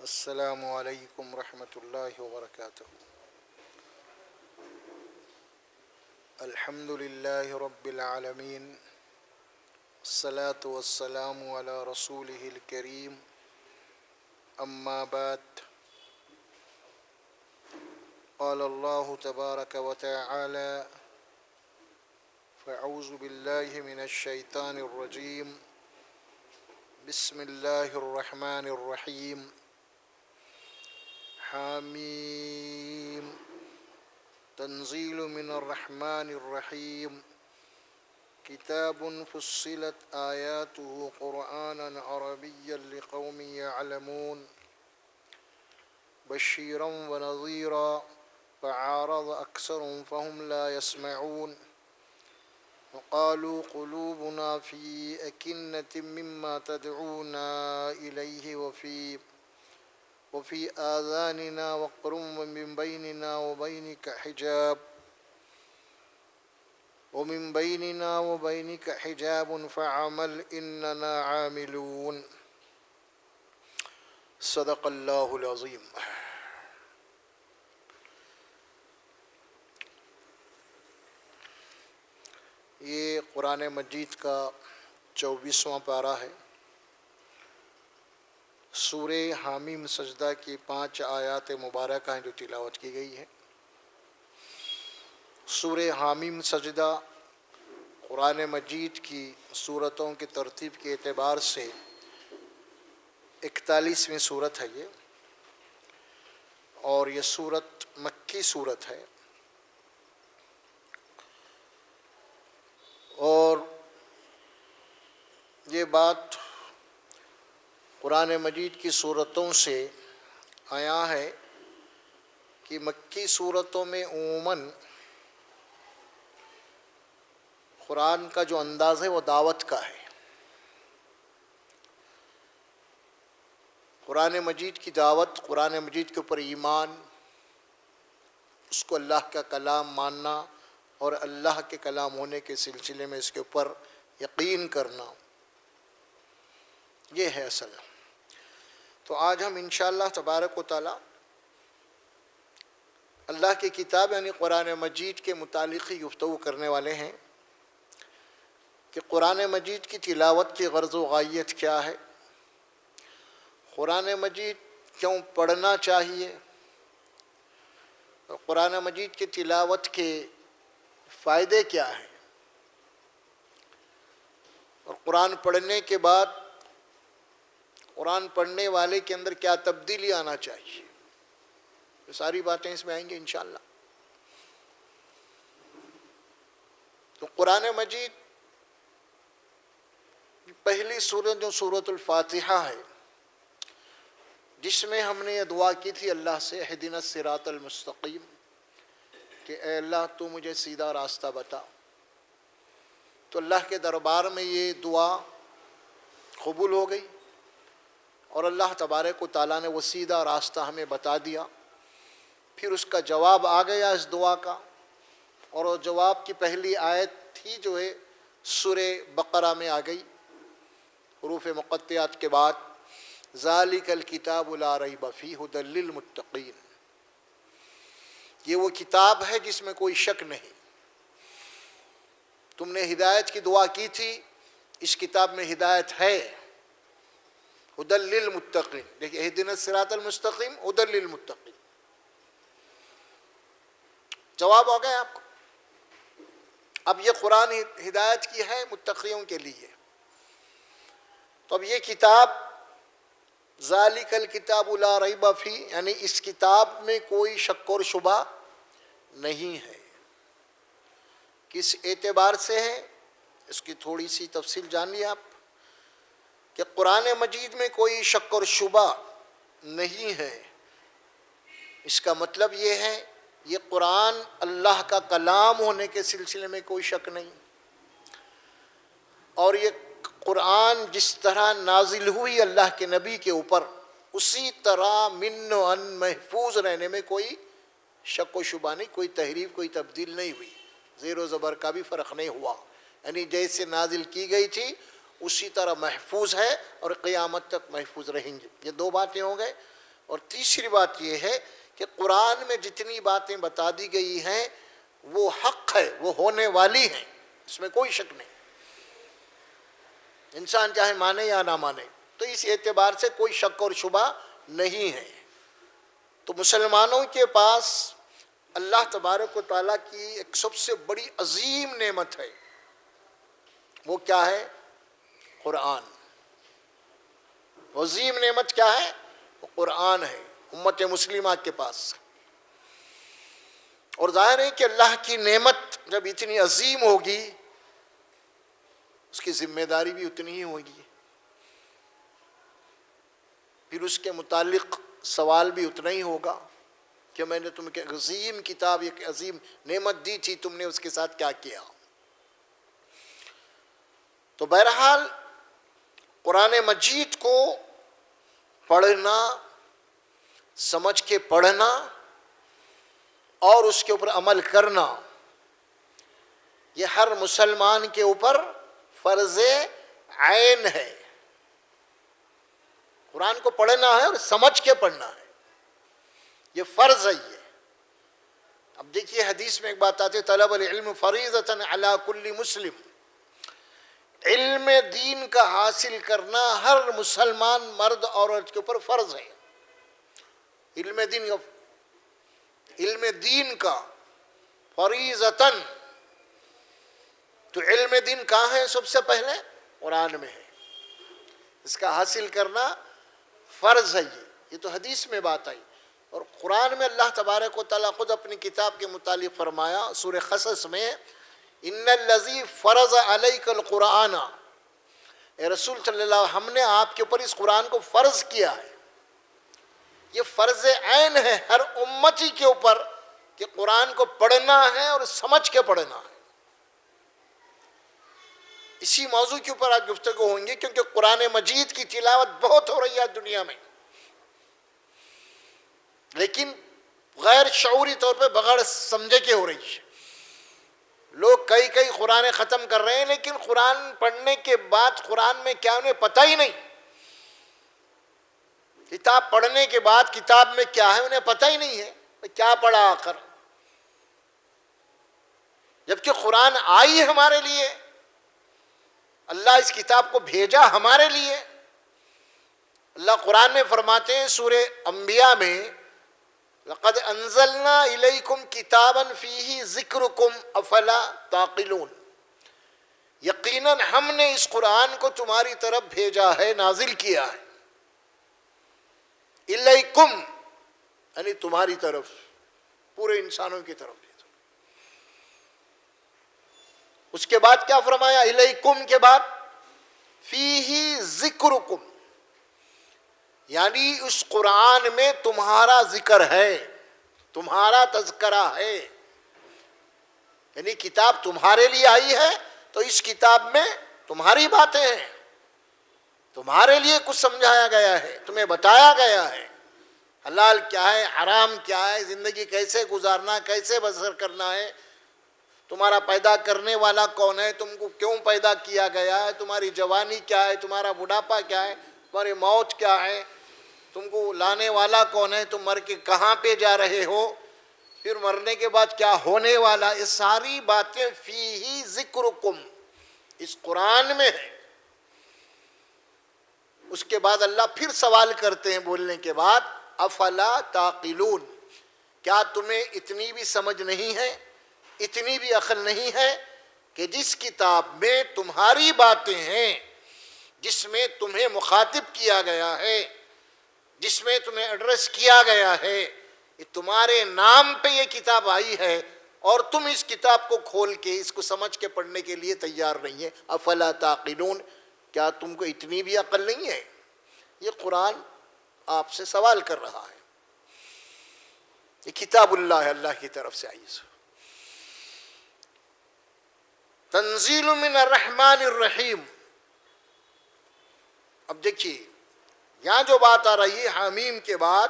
السلام علیکم ورحمۃ اللہ وبرکاتہ۔ الحمد للہ رب العالمین، الصلاة والسلام علی رسولہ الکریم، اما بعد، قال اللہ تبارک وتعالی: فاعوذ باللہ من الشیطان الرجیم، بسم اللہ الرحمن الرحیم۔ حامیم تنزیل من الرحمن الرحیم، کتاب فصلت آیاتہ قرآنا عربیا لقوم یعلمون، بشیرا ونذیرا فأعرض أكثرهم فهم لا يسمعون، وقالوا قلوبنا في أكنة مما تدعونا إليه وفي آذاننا وقر ومن بيننا وبينك حجاب فاعمل إننا عاملون۔ صدق اللہ العظیم۔ یہ قرآن مجید کا 24واں پارہ ہے۔ سورہ حامیم سجدہ کی 5 آیات مبارکہ ہیں جو تلاوت کی گئی ہے۔ سورہ حامیم سجدہ قرآن مجید کی سورتوں کی ترتیب کے اعتبار سے 41ویں سورت ہے یہ، اور یہ سورت مکی سورت ہے، اور یہ بات قرآن مجید کی سورتوں سے آیا ہے کہ مکی سورتوں میں عموماً قرآن کا جو انداز ہے وہ دعوت کا ہے۔ قرآن مجید کی دعوت، قرآن مجید کے اوپر ایمان، اس کو اللہ کا کلام ماننا اور اللہ کے کلام ہونے کے سلسلے میں اس کے اوپر یقین کرنا، یہ ہے اصل۔ تو آج ہم انشاءاللہ تبارک و تعالی اللہ کی کتاب یعنی قرآن مجید کے متعلق ہی گفتگو کرنے والے ہیں کہ قرآن مجید کی تلاوت کی غرض و غایت کیا ہے، قرآن مجید کیوں پڑھنا چاہیے، اور قرآن مجید کی تلاوت کے فائدے کیا ہیں، اور قرآن پڑھنے کے بعد قرآن پڑھنے والے کے اندر کیا تبدیلی آنا چاہیے، یہ ساری باتیں اس میں آئیں گے انشاءاللہ۔ تو قرآن مجید پہلی سورت جو سورۃ الفاتحہ ہے، جس میں ہم نے یہ دعا کی تھی اللہ سے، اہدنا الصراط المستقیم، کہ اے اللہ تو مجھے سیدھا راستہ بتا، تو اللہ کے دربار میں یہ دعا قبول ہو گئی، اور اللہ تبارک و تعالیٰ نے وہ سیدھا راستہ ہمیں بتا دیا۔ پھر اس کا جواب آ گیا اس دعا کا، اور وہ جواب کی پہلی آیت ہی جو ہے سورہ بقرہ میں آ گئی، حروف مقطعات کے بعد، ذالک الکتاب لا ریب فیہ ھدی للمتقین، یہ وہ کتاب ہے جس میں کوئی شک نہیں۔ تم نے ہدایت کی دعا کی تھی، اس کتاب میں ہدایت ہے، ھدی للمتقین۔ دیکھیں، اہدنا الصراط المستقیم، ھدی للمتقین، جواب ہو گیا آپ کو۔ اب یہ قرآن ہدایت کی ہے متقیوں کے لیے، تو اب یہ کتاب ذالک الکتاب لا ریب فیہ، یعنی اس کتاب میں کوئی شک اور شبہ نہیں ہے۔ کس اعتبار سے ہے، اس کی تھوڑی سی تفصیل جانیے آپ، کہ قرآن مجید میں کوئی شک اور شبہ نہیں ہے، اس کا مطلب یہ ہے یہ قرآن اللہ کا کلام ہونے کے سلسلے میں کوئی شک نہیں، اور یہ قرآن جس طرح نازل ہوئی اللہ کے نبی کے اوپر، اسی طرح من و ان محفوظ رہنے میں کوئی شک و شبہ نہیں، کوئی تحریف، کوئی تبدیل نہیں ہوئی، زیر و زبر کا بھی فرق نہیں ہوا، یعنی جیسے نازل کی گئی تھی اسی طرح محفوظ ہے اور قیامت تک محفوظ رہیں گے۔ یہ دو باتیں ہو گئے، اور تیسری بات یہ ہے کہ قرآن میں جتنی باتیں بتا دی گئی ہیں وہ حق ہے، وہ ہونے والی ہیں، اس میں کوئی شک نہیں، انسان چاہے مانے یا نہ مانے، تو اس اعتبار سے کوئی شک اور شبہ نہیں ہے۔ تو مسلمانوں کے پاس اللہ تبارک و تعالیٰ کی ایک سب سے بڑی عظیم نعمت ہے، وہ کیا ہے؟ قرآن۔ عظیم نعمت کیا ہے؟ وہ قرآن ہے امت مسلمہ کے پاس۔ اور ظاہر ہے کہ اللہ کی نعمت جب اتنی عظیم ہوگی اس کی ذمہ داری بھی اتنی ہی ہوگی، پھر اس کے متعلق سوال بھی اتنا ہی ہوگا کہ میں نے تم کو ایک عظیم کتاب، ایک عظیم نعمت دی تھی، تم نے اس کے ساتھ کیا کیا؟ تو بہرحال قرآن مجید کو پڑھنا، سمجھ کے پڑھنا اور اس کے اوپر عمل کرنا، یہ ہر مسلمان کے اوپر فرض عین ہے۔ قرآن کو پڑھنا ہے اور سمجھ کے پڑھنا ہے، یہ فرض ہے۔ یہ اب دیکھیے حدیث میں ایک بات آتی ہے، طلب العلم فریضۃ علی کل مسلم، علم دین کا حاصل کرنا ہر مسلمان مرد عورت کے اوپر فرض ہے۔ علم دین کا فریضۃً، تو علم دین کہاں ہے؟ سب سے پہلے قرآن میں ہے، اس کا حاصل کرنا فرض ہے۔ یہ تو حدیث میں بات آئی، اور قرآن میں اللہ تبارک و تعالیٰ خود اپنی کتاب کے متعلق فرمایا سورہ قصص میں، ان الذی فرض علیک القرآن، اے رسول صلی اللہ علیہ وسلم، ہم نے آپ کے اوپر اس قرآن کو فرض کیا ہے۔ یہ فرض عین ہے ہر امتی کے اوپر کہ قرآن کو پڑھنا ہے اور سمجھ کے پڑھنا ہے۔ اسی موضوع کے اوپر آج گفتگو ہوں گی، کیونکہ قرآن مجید کی تلاوت بہت ہو رہی ہے دنیا میں، لیکن غیر شعوری طور پہ بغیر سمجھے کے ہو رہی ہے۔ لوگ کئی قرآن ختم کر رہے ہیں، لیکن قرآن پڑھنے کے بعد قرآن میں کیا انہیں پتہ ہی نہیں۔ کتاب پڑھنے کے بعد کتاب میں کیا ہے انہیں پتہ ہی نہیں ہے، کیا پڑھا آخر، جبکہ قرآن آئی ہمارے لیے، اللہ اس کتاب کو بھیجا ہمارے لیے۔ اللہ قرآن میں فرماتے ہیں سورہ انبیاء میں، لقد انزلنا الیکم کتابا فیہ ذکرکم افلا تعقلون، یقیناً ہم نے اس قرآن کو تمہاری طرف بھیجا ہے، نازل کیا ہے۔ الیکم یعنی تمہاری طرف، پورے انسانوں کی طرف۔ اس کے بعد کیا فرمایا؟ الیکم کے بعد فیہ ذکرکم، یعنی اس قرآن میں تمہارا ذکر ہے، تمہارا تذکرہ ہے، یعنی کتاب تمہارے لیے آئی ہے تو اس کتاب میں تمہاری باتیں ہیں، تمہارے لیے کچھ سمجھایا گیا ہے، تمہیں بتایا گیا ہے حلال کیا ہے، حرام کیا ہے، زندگی کیسے گزارنا، کیسے بسر کرنا ہے، تمہارا پیدا کرنے والا کون ہے، تم کو کیوں پیدا کیا گیا ہے، تمہاری جوانی کیا ہے، تمہارا بڑھاپا کیا ہے، تمہاری موت کیا ہے، تم کو لانے والا کون ہے، تم مر کے کہاں پہ جا رہے ہو، پھر مرنے کے بعد کیا ہونے والا، یہ ساری باتیں فیہ ذکرکم اس قرآن میں ہے۔ اس کے بعد اللہ پھر سوال کرتے ہیں بولنے کے بعد، افلا تعقلون، کیا تمہیں اتنی بھی سمجھ نہیں ہے، اتنی بھی عقل نہیں ہے کہ جس کتاب میں تمہاری باتیں ہیں، جس میں تمہیں مخاطب کیا گیا ہے، جس میں تمہیں ایڈریس کیا گیا ہے، یہ تمہارے نام پہ یہ کتاب آئی ہے، اور تم اس کتاب کو کھول کے اس کو سمجھ کے پڑھنے کے لیے تیار نہیں ہے۔ افلا تعقلون، کیا تم کو اتنی بھی عقل نہیں ہے؟ یہ قرآن آپ سے سوال کر رہا ہے، یہ کتاب اللہ ہے، اللہ کی طرف سے آئی ہے، تنزیل من الرحمن الرحیم۔ اب دیکھیے یہاں جو بات آ رہی ہے حامیم کے بعد،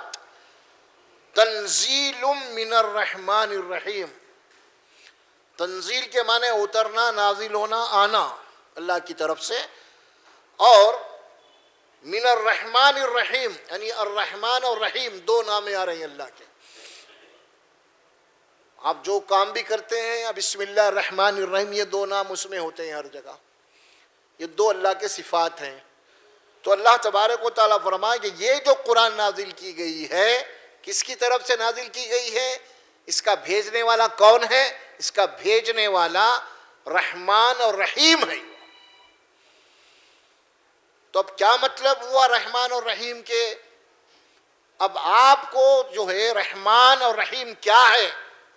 تنزیل من الرحمن الرحیم، تنزیل کے معنی اترنا، نازل ہونا، آنا اللہ کی طرف سے، اور من الرحمن الرحیم، یعنی الرحمن اور رحیم دو نامیں آ رہے ہیں اللہ کے. آپ جو کام بھی کرتے ہیں یا بسم اللہ الرحمن الرحیم، یہ دو نام اس میں ہوتے ہیں ہر جگہ. یہ دو اللہ کے صفات ہیں. تو اللہ تبارک و تعالیٰ فرمائے کہ یہ جو قرآن نازل کی گئی ہے کس کی طرف سے نازل کی گئی ہے؟ اس کا بھیجنے والا کون ہے؟ اس کا بھیجنے والا رحمان اور رحیم ہے. تو اب کیا مطلب ہوا رحمان اور رحیم کے؟ اب آپ کو جو ہے رحمان اور رحیم کیا ہے،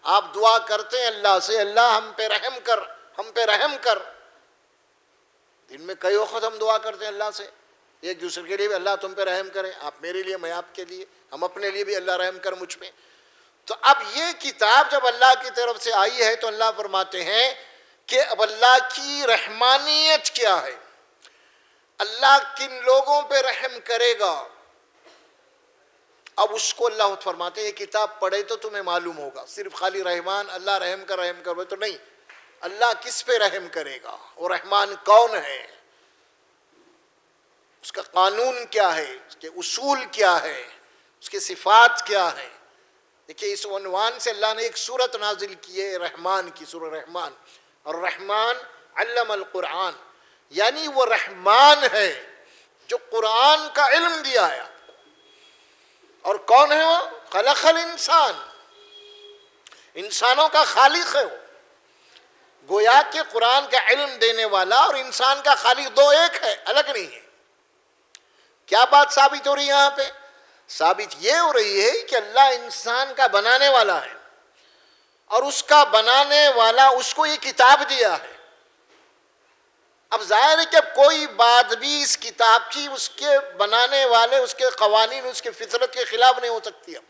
آپ دعا کرتے ہیں اللہ سے، اللہ ہم پہ رحم کر، ہم پہ رحم کر. دن میں کئی وقت ہم دعا کرتے ہیں اللہ سے ایک دوسرے کے لیے بھی، اللہ تم پہ رحم کرے، آپ میرے لیے، میں آپ کے لیے، ہم اپنے لیے بھی، اللہ رحم کر مجھ پہ. تو اب یہ کتاب جب اللہ کی طرف سے آئی ہے تو اللہ فرماتے ہیں کہ اب اللہ کی رحمانیت کیا ہے، اللہ کن لوگوں پہ رحم کرے گا. اب اس کو اللہ فرماتے ہیں یہ کتاب پڑھے تو تمہیں معلوم ہوگا. صرف خالی رحمان اللہ رحم کر تو نہیں، اللہ کس پہ رحم کرے گا، اور رحمان کون ہے، اس کا قانون کیا ہے، اس کے اصول کیا ہے، اس کے صفات کیا ہے. دیکھیں اس عنوان سے اللہ نے ایک سورت نازل کی ہے رحمان کی، سورہ رحمان. اور رحمان علم القرآن، یعنی وہ رحمان ہے جو قرآن کا علم دیا ہے. اور کون ہے وہ؟ خلق الانسان، انسانوں کا خالق ہے وہ. گویا کہ قرآن کا علم دینے والا اور انسان کا خالق دو ایک ہے، الگ نہیں ہے. کیا بات ثابت ہو رہی ہے یہاں پہ؟ ثابت یہ ہو رہی ہے کہ اللہ انسان کا بنانے والا ہے، اور اس کا بنانے والا اس کو یہ کتاب دیا ہے. اب ظاہر ہے کہ اب کوئی بات بھی اس کتاب کی اس کے بنانے والے، اس کے قوانین، اس کے فطرت کے خلاف نہیں ہو سکتی اب،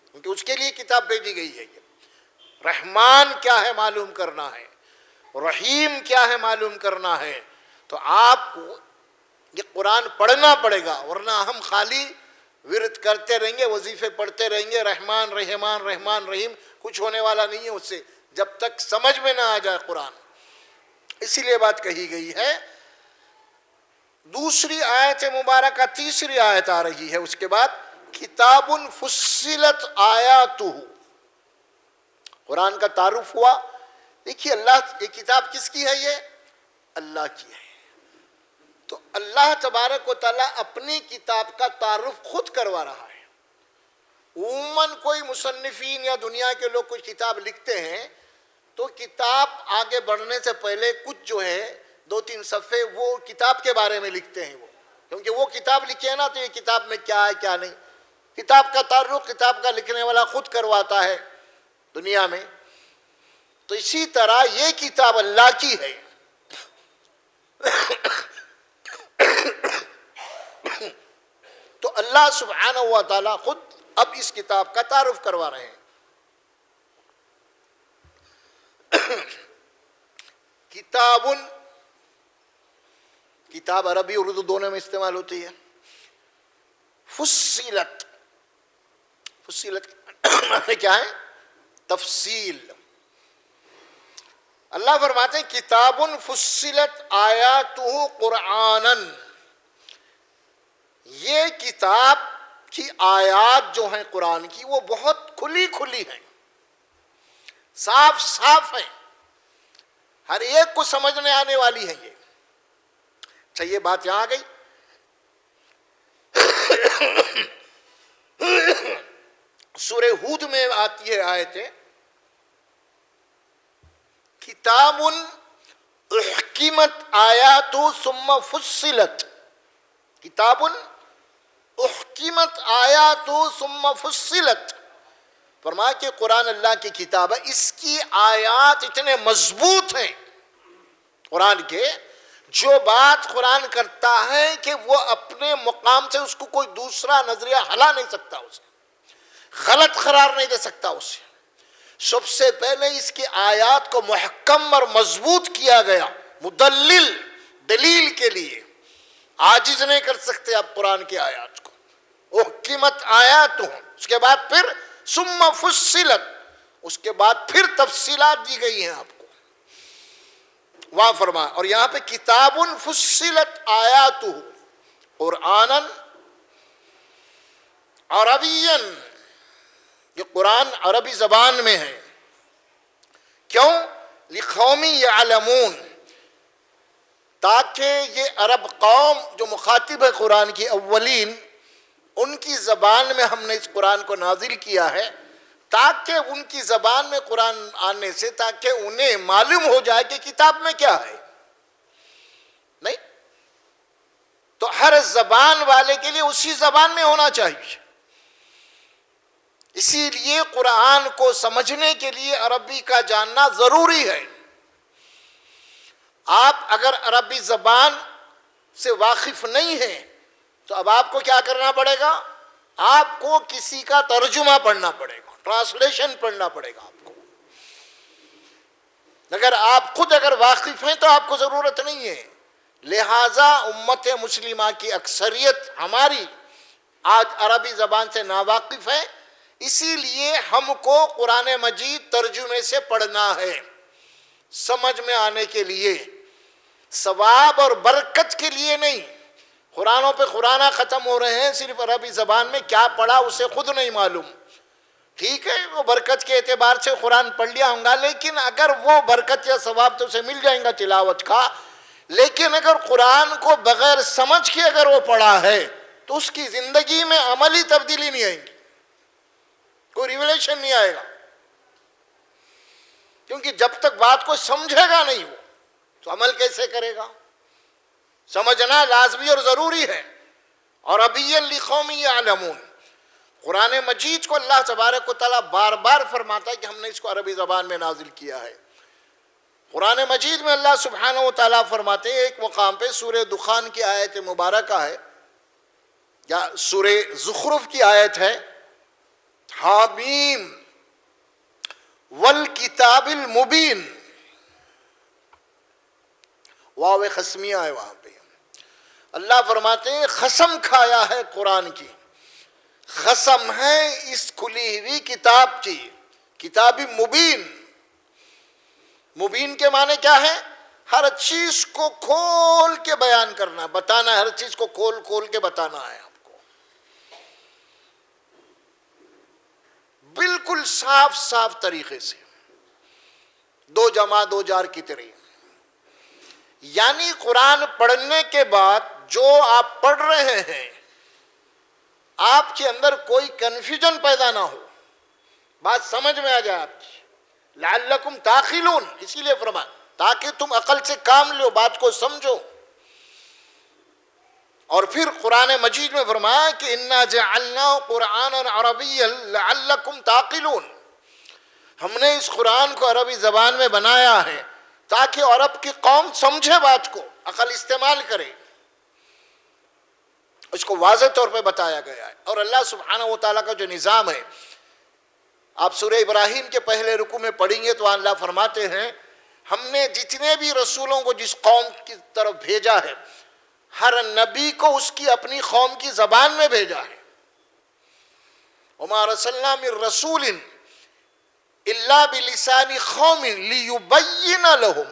کیونکہ اس کے لیے کتاب بھیجی گئی ہے. یہ رحمان کیا ہے معلوم کرنا ہے، رحیم کیا ہے معلوم کرنا ہے. تو آپ کو یہ قرآن پڑھنا پڑے گا، ورنہ ہم خالی ورد کرتے رہیں گے، وظیفے پڑھتے رہیں گے، رحمان رحمان رحمان رحیم، کچھ ہونے والا نہیں ہے اس سے جب تک سمجھ میں نہ آ جائے قرآن. اسی لیے بات کہی گئی ہے. دوسری آیت مبارکہ، تیسری آیت آ رہی ہے اس کے بعد، کتاب فصلت آیاتہ. قرآن کا تعارف ہوا. دیکھیے اللہ، یہ کتاب کس کی ہے؟ یہ اللہ کی ہے. تو اللہ تبارک و تعالیٰ اپنی کتاب کا تعارف خود کروا رہا ہے. عموماً کوئی مصنفین یا دنیا کے لوگ کوئی کتاب لکھتے ہیں تو کتاب آگے بڑھنے سے پہلے کچھ جو ہے 2-3 صفحے وہ کتاب کے بارے میں لکھتے ہیں، وہ کیونکہ وہ کتاب لکھے نا تو یہ کتاب میں کیا ہے کیا نہیں. کتاب کا تعارف کتاب کا لکھنے والا خود کرواتا ہے دنیا میں. تو اسی طرح یہ کتاب اللہ کی ہے. تو اللہ سبحانہ و تعالیٰ خود اب اس کتاب کا تعارف کروا رہے ہیں. کتاب، کتاب عربی اردو دونوں میں استعمال ہوتی ہے. فصلت، فصلت معنی کیا ہے؟ تفصیل. اللہ فرماتے ہیں کتاب فصلت آیاتہ قرآنً. یہ کتاب کی آیات جو ہیں قرآن کی وہ بہت کھلی کھلی ہیں، صاف صاف ہیں، ہر ایک کو سمجھنے آنے والی ہے. یہ اچھا، یہ بات یہاں آ گئی. سورہ ہود میں آتی ہے آیتیں، کتاب احکمت آیات ثم فصلت. کتاب احکمت آیات ثم فصلت. فرمایا کہ قرآن اللہ کی کتاب ہے، اس کی آیات اتنے مضبوط ہیں قرآن کے، جو بات قرآن کرتا ہے کہ وہ اپنے مقام سے اس کو کوئی دوسرا نظریہ ہلا نہیں سکتا، اسے غلط قرار نہیں دے سکتا. اسے سب سے پہلے اس کی آیات کو محکم اور مضبوط کیا گیا، مدلل، دلیل کے لیے. عاجز نہیں کر سکتے آپ قرآن کی آیات کو. احکمت آیات، اس کے بعد پھر ثم فصلت، اس کے بعد پھر تفصیلات دی گئی ہیں آپ کو وہاں فرمایا. اور یہاں پہ کتاب فصلت آیاتہ، قرآنً عربیًا، یہ قرآن عربی زبان میں ہے. کیوں؟ لقوم یعلمون، تاکہ یہ عرب قوم جو مخاطب ہے قرآن کی اولین، ان کی زبان میں ہم نے اس قرآن کو نازل کیا ہے، تاکہ ان کی زبان میں قرآن آنے سے تاکہ انہیں معلوم ہو جائے کہ کتاب میں کیا ہے. نہیں تو ہر زبان والے کے لیے اسی زبان میں ہونا چاہیے. اسی لیے قرآن کو سمجھنے کے لیے عربی کا جاننا ضروری ہے. آپ اگر عربی زبان سے واقف نہیں ہیں تو اب آپ کو کیا کرنا پڑے گا؟ آپ کو کسی کا ترجمہ پڑھنا پڑے گا، ٹرانسلیشن پڑھنا پڑے گا آپ کو. اگر آپ خود واقف ہیں تو آپ کو ضرورت نہیں ہے. لہٰذا امت مسلمہ کی اکثریت ہماری آج عربی زبان سے ناواقف ہے، اسی لیے ہم کو قرآن مجید ترجمے سے پڑھنا ہے، سمجھ میں آنے کے لیے، ثواب اور برکت کے لیے نہیں. قرآنوں پہ قرآن ختم ہو رہے ہیں، صرف عربی زبان میں کیا پڑھا اسے خود نہیں معلوم. ٹھیک ہے، وہ برکت کے اعتبار سے قرآن پڑھ لیا ہوں گا، لیکن اگر وہ برکت یا ثواب تو اسے مل جائیں گا تلاوت کا، لیکن اگر قرآن کو بغیر سمجھ کے اگر وہ پڑھا ہے تو اس کی زندگی میں عملی تبدیلی نہیں آئے گی، کوئی ریولیشن نہیں آئے گا. کیونکہ جب تک بات کو سمجھے گا نہیں وہ تو عمل کیسے کرے گا؟ سمجھنا لازمی اور ضروری ہے. اور عربیًا لقوم یعلمون، قرآن مجید کو اللہ تبارک و تعالیٰ بار بار فرماتا ہے کہ ہم نے اس کو عربی زبان میں نازل کیا ہے. قرآن مجید میں اللہ سبحانہ و تعالیٰ فرماتے ہیں ایک مقام پہ، سورہ دخان کی آیت مبارکہ ہے یا سورہ زخرف کی آیت ہے، حامیم والکتاب المبین، واو قسمیہ ہے وہاں پہ. اللہ فرماتے ہیں قسم کھایا ہے قرآن کی، قسم ہے اس کھلی ہوئی کتاب کی، کتاب مبین. مبین کے معنی کیا ہے؟ ہر چیز کو کھول کے بیان کرنا، بتانا ہے، ہر چیز کو کھول کھول کے بتانا ہے آپ کو، بالکل صاف صاف طریقے سے، دو جمع دو جار کی طرح. یعنی قرآن پڑھنے کے بعد جو آپ پڑھ رہے ہیں آپ کے اندر کوئی کنفیوژن پیدا نہ ہو، بات سمجھ میں آ جائے آپ کی. لعلکم تعقلون، اسی لیے فرمایا تاکہ تم عقل سے کام لو، بات کو سمجھو. اور پھر قرآن مجید میں فرمایا کہ انا جعلناہ قرآنا عربیا لعلکم تعقلون، ہم نے اس قرآن کو عربی زبان میں بنایا ہے تاکہ عرب کی قوم سمجھے، بات کو عقل استعمال کرے. اس کو واضح طور پہ بتایا گیا ہے. اور اللہ سبحانہ و تعالیٰ کا جو نظام ہے، آپ سورہ ابراہیم کے پہلے رکوع میں پڑھیں گے تو اللہ فرماتے ہیں ہم نے جتنے بھی رسولوں کو جس قوم کی طرف بھیجا ہے، ہر نبی کو اس کی اپنی قوم کی زبان میں بھیجا ہے. وما ارسلنا من رسول الا بلسان قوم لیبین لهم،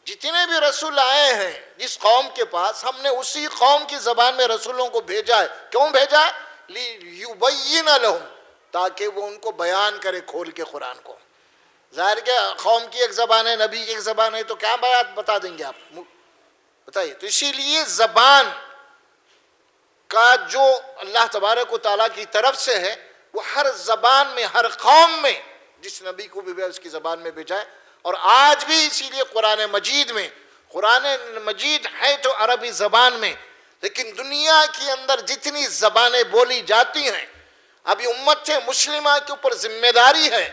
جتنے بھی رسول آئے ہیں جس قوم کے پاس، ہم نے اسی قوم کی زبان میں رسولوں کو بھیجا ہے. کیوں بھیجا ہے؟ لیبین لهم، تاکہ وہ ان کو بیان کرے کھول کے قرآن کو. ظاہر کہ قوم کی ایک زبان ہے، نبی کی ایک زبان ہے، تو کیا بات بتا دیں گے آپ؟ بتائیے. تو اسی لیے زبان کا جو اللہ تبارک و تعالیٰ کی طرف سے ہے وہ ہر زبان میں، ہر قوم میں جس نبی کو بھی اس کی زبان میں بھیجا ہے. اور آج بھی اسی لیے قرآن مجید میں، قرآن مجید ہے تو عربی زبان میں، لیکن دنیا کے اندر جتنی زبانیں بولی جاتی ہیں، ابھی امت مسلمہ کے اوپر ذمہ داری ہے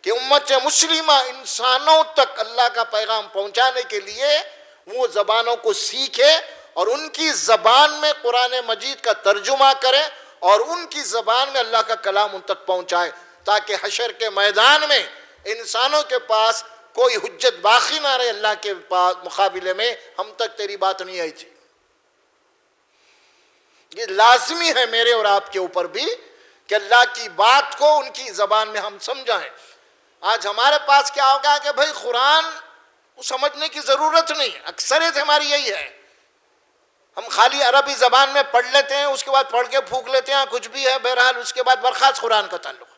کہ امت مسلمہ انسانوں تک اللہ کا پیغام پہنچانے کے لیے وہ زبانوں کو سیکھے اور ان کی زبان میں قرآن مجید کا ترجمہ کرے اور ان کی زبان میں اللہ کا کلام ان تک پہنچائے، تاکہ حشر کے میدان میں انسانوں کے پاس کوئی حجت باقی نہ رہے اللہ کے مقابلے میں ہم تک تیری بات نہیں آئی تھی. یہ لازمی ہے میرے اور آپ کے اوپر بھی کہ اللہ کی بات کو ان کی زبان میں ہم سمجھائیں. آج ہمارے پاس کیا ہوگا کہ بھائی قرآن کو سمجھنے کی ضرورت نہیں، اکثریت ہماری یہی ہے، ہم خالی عربی زبان میں پڑھ لیتے ہیں، اس کے بعد پڑھ کے پھونک لیتے ہیں، کچھ بھی ہے، بہرحال اس کے بعد برخاست قرآن کا تعلق۔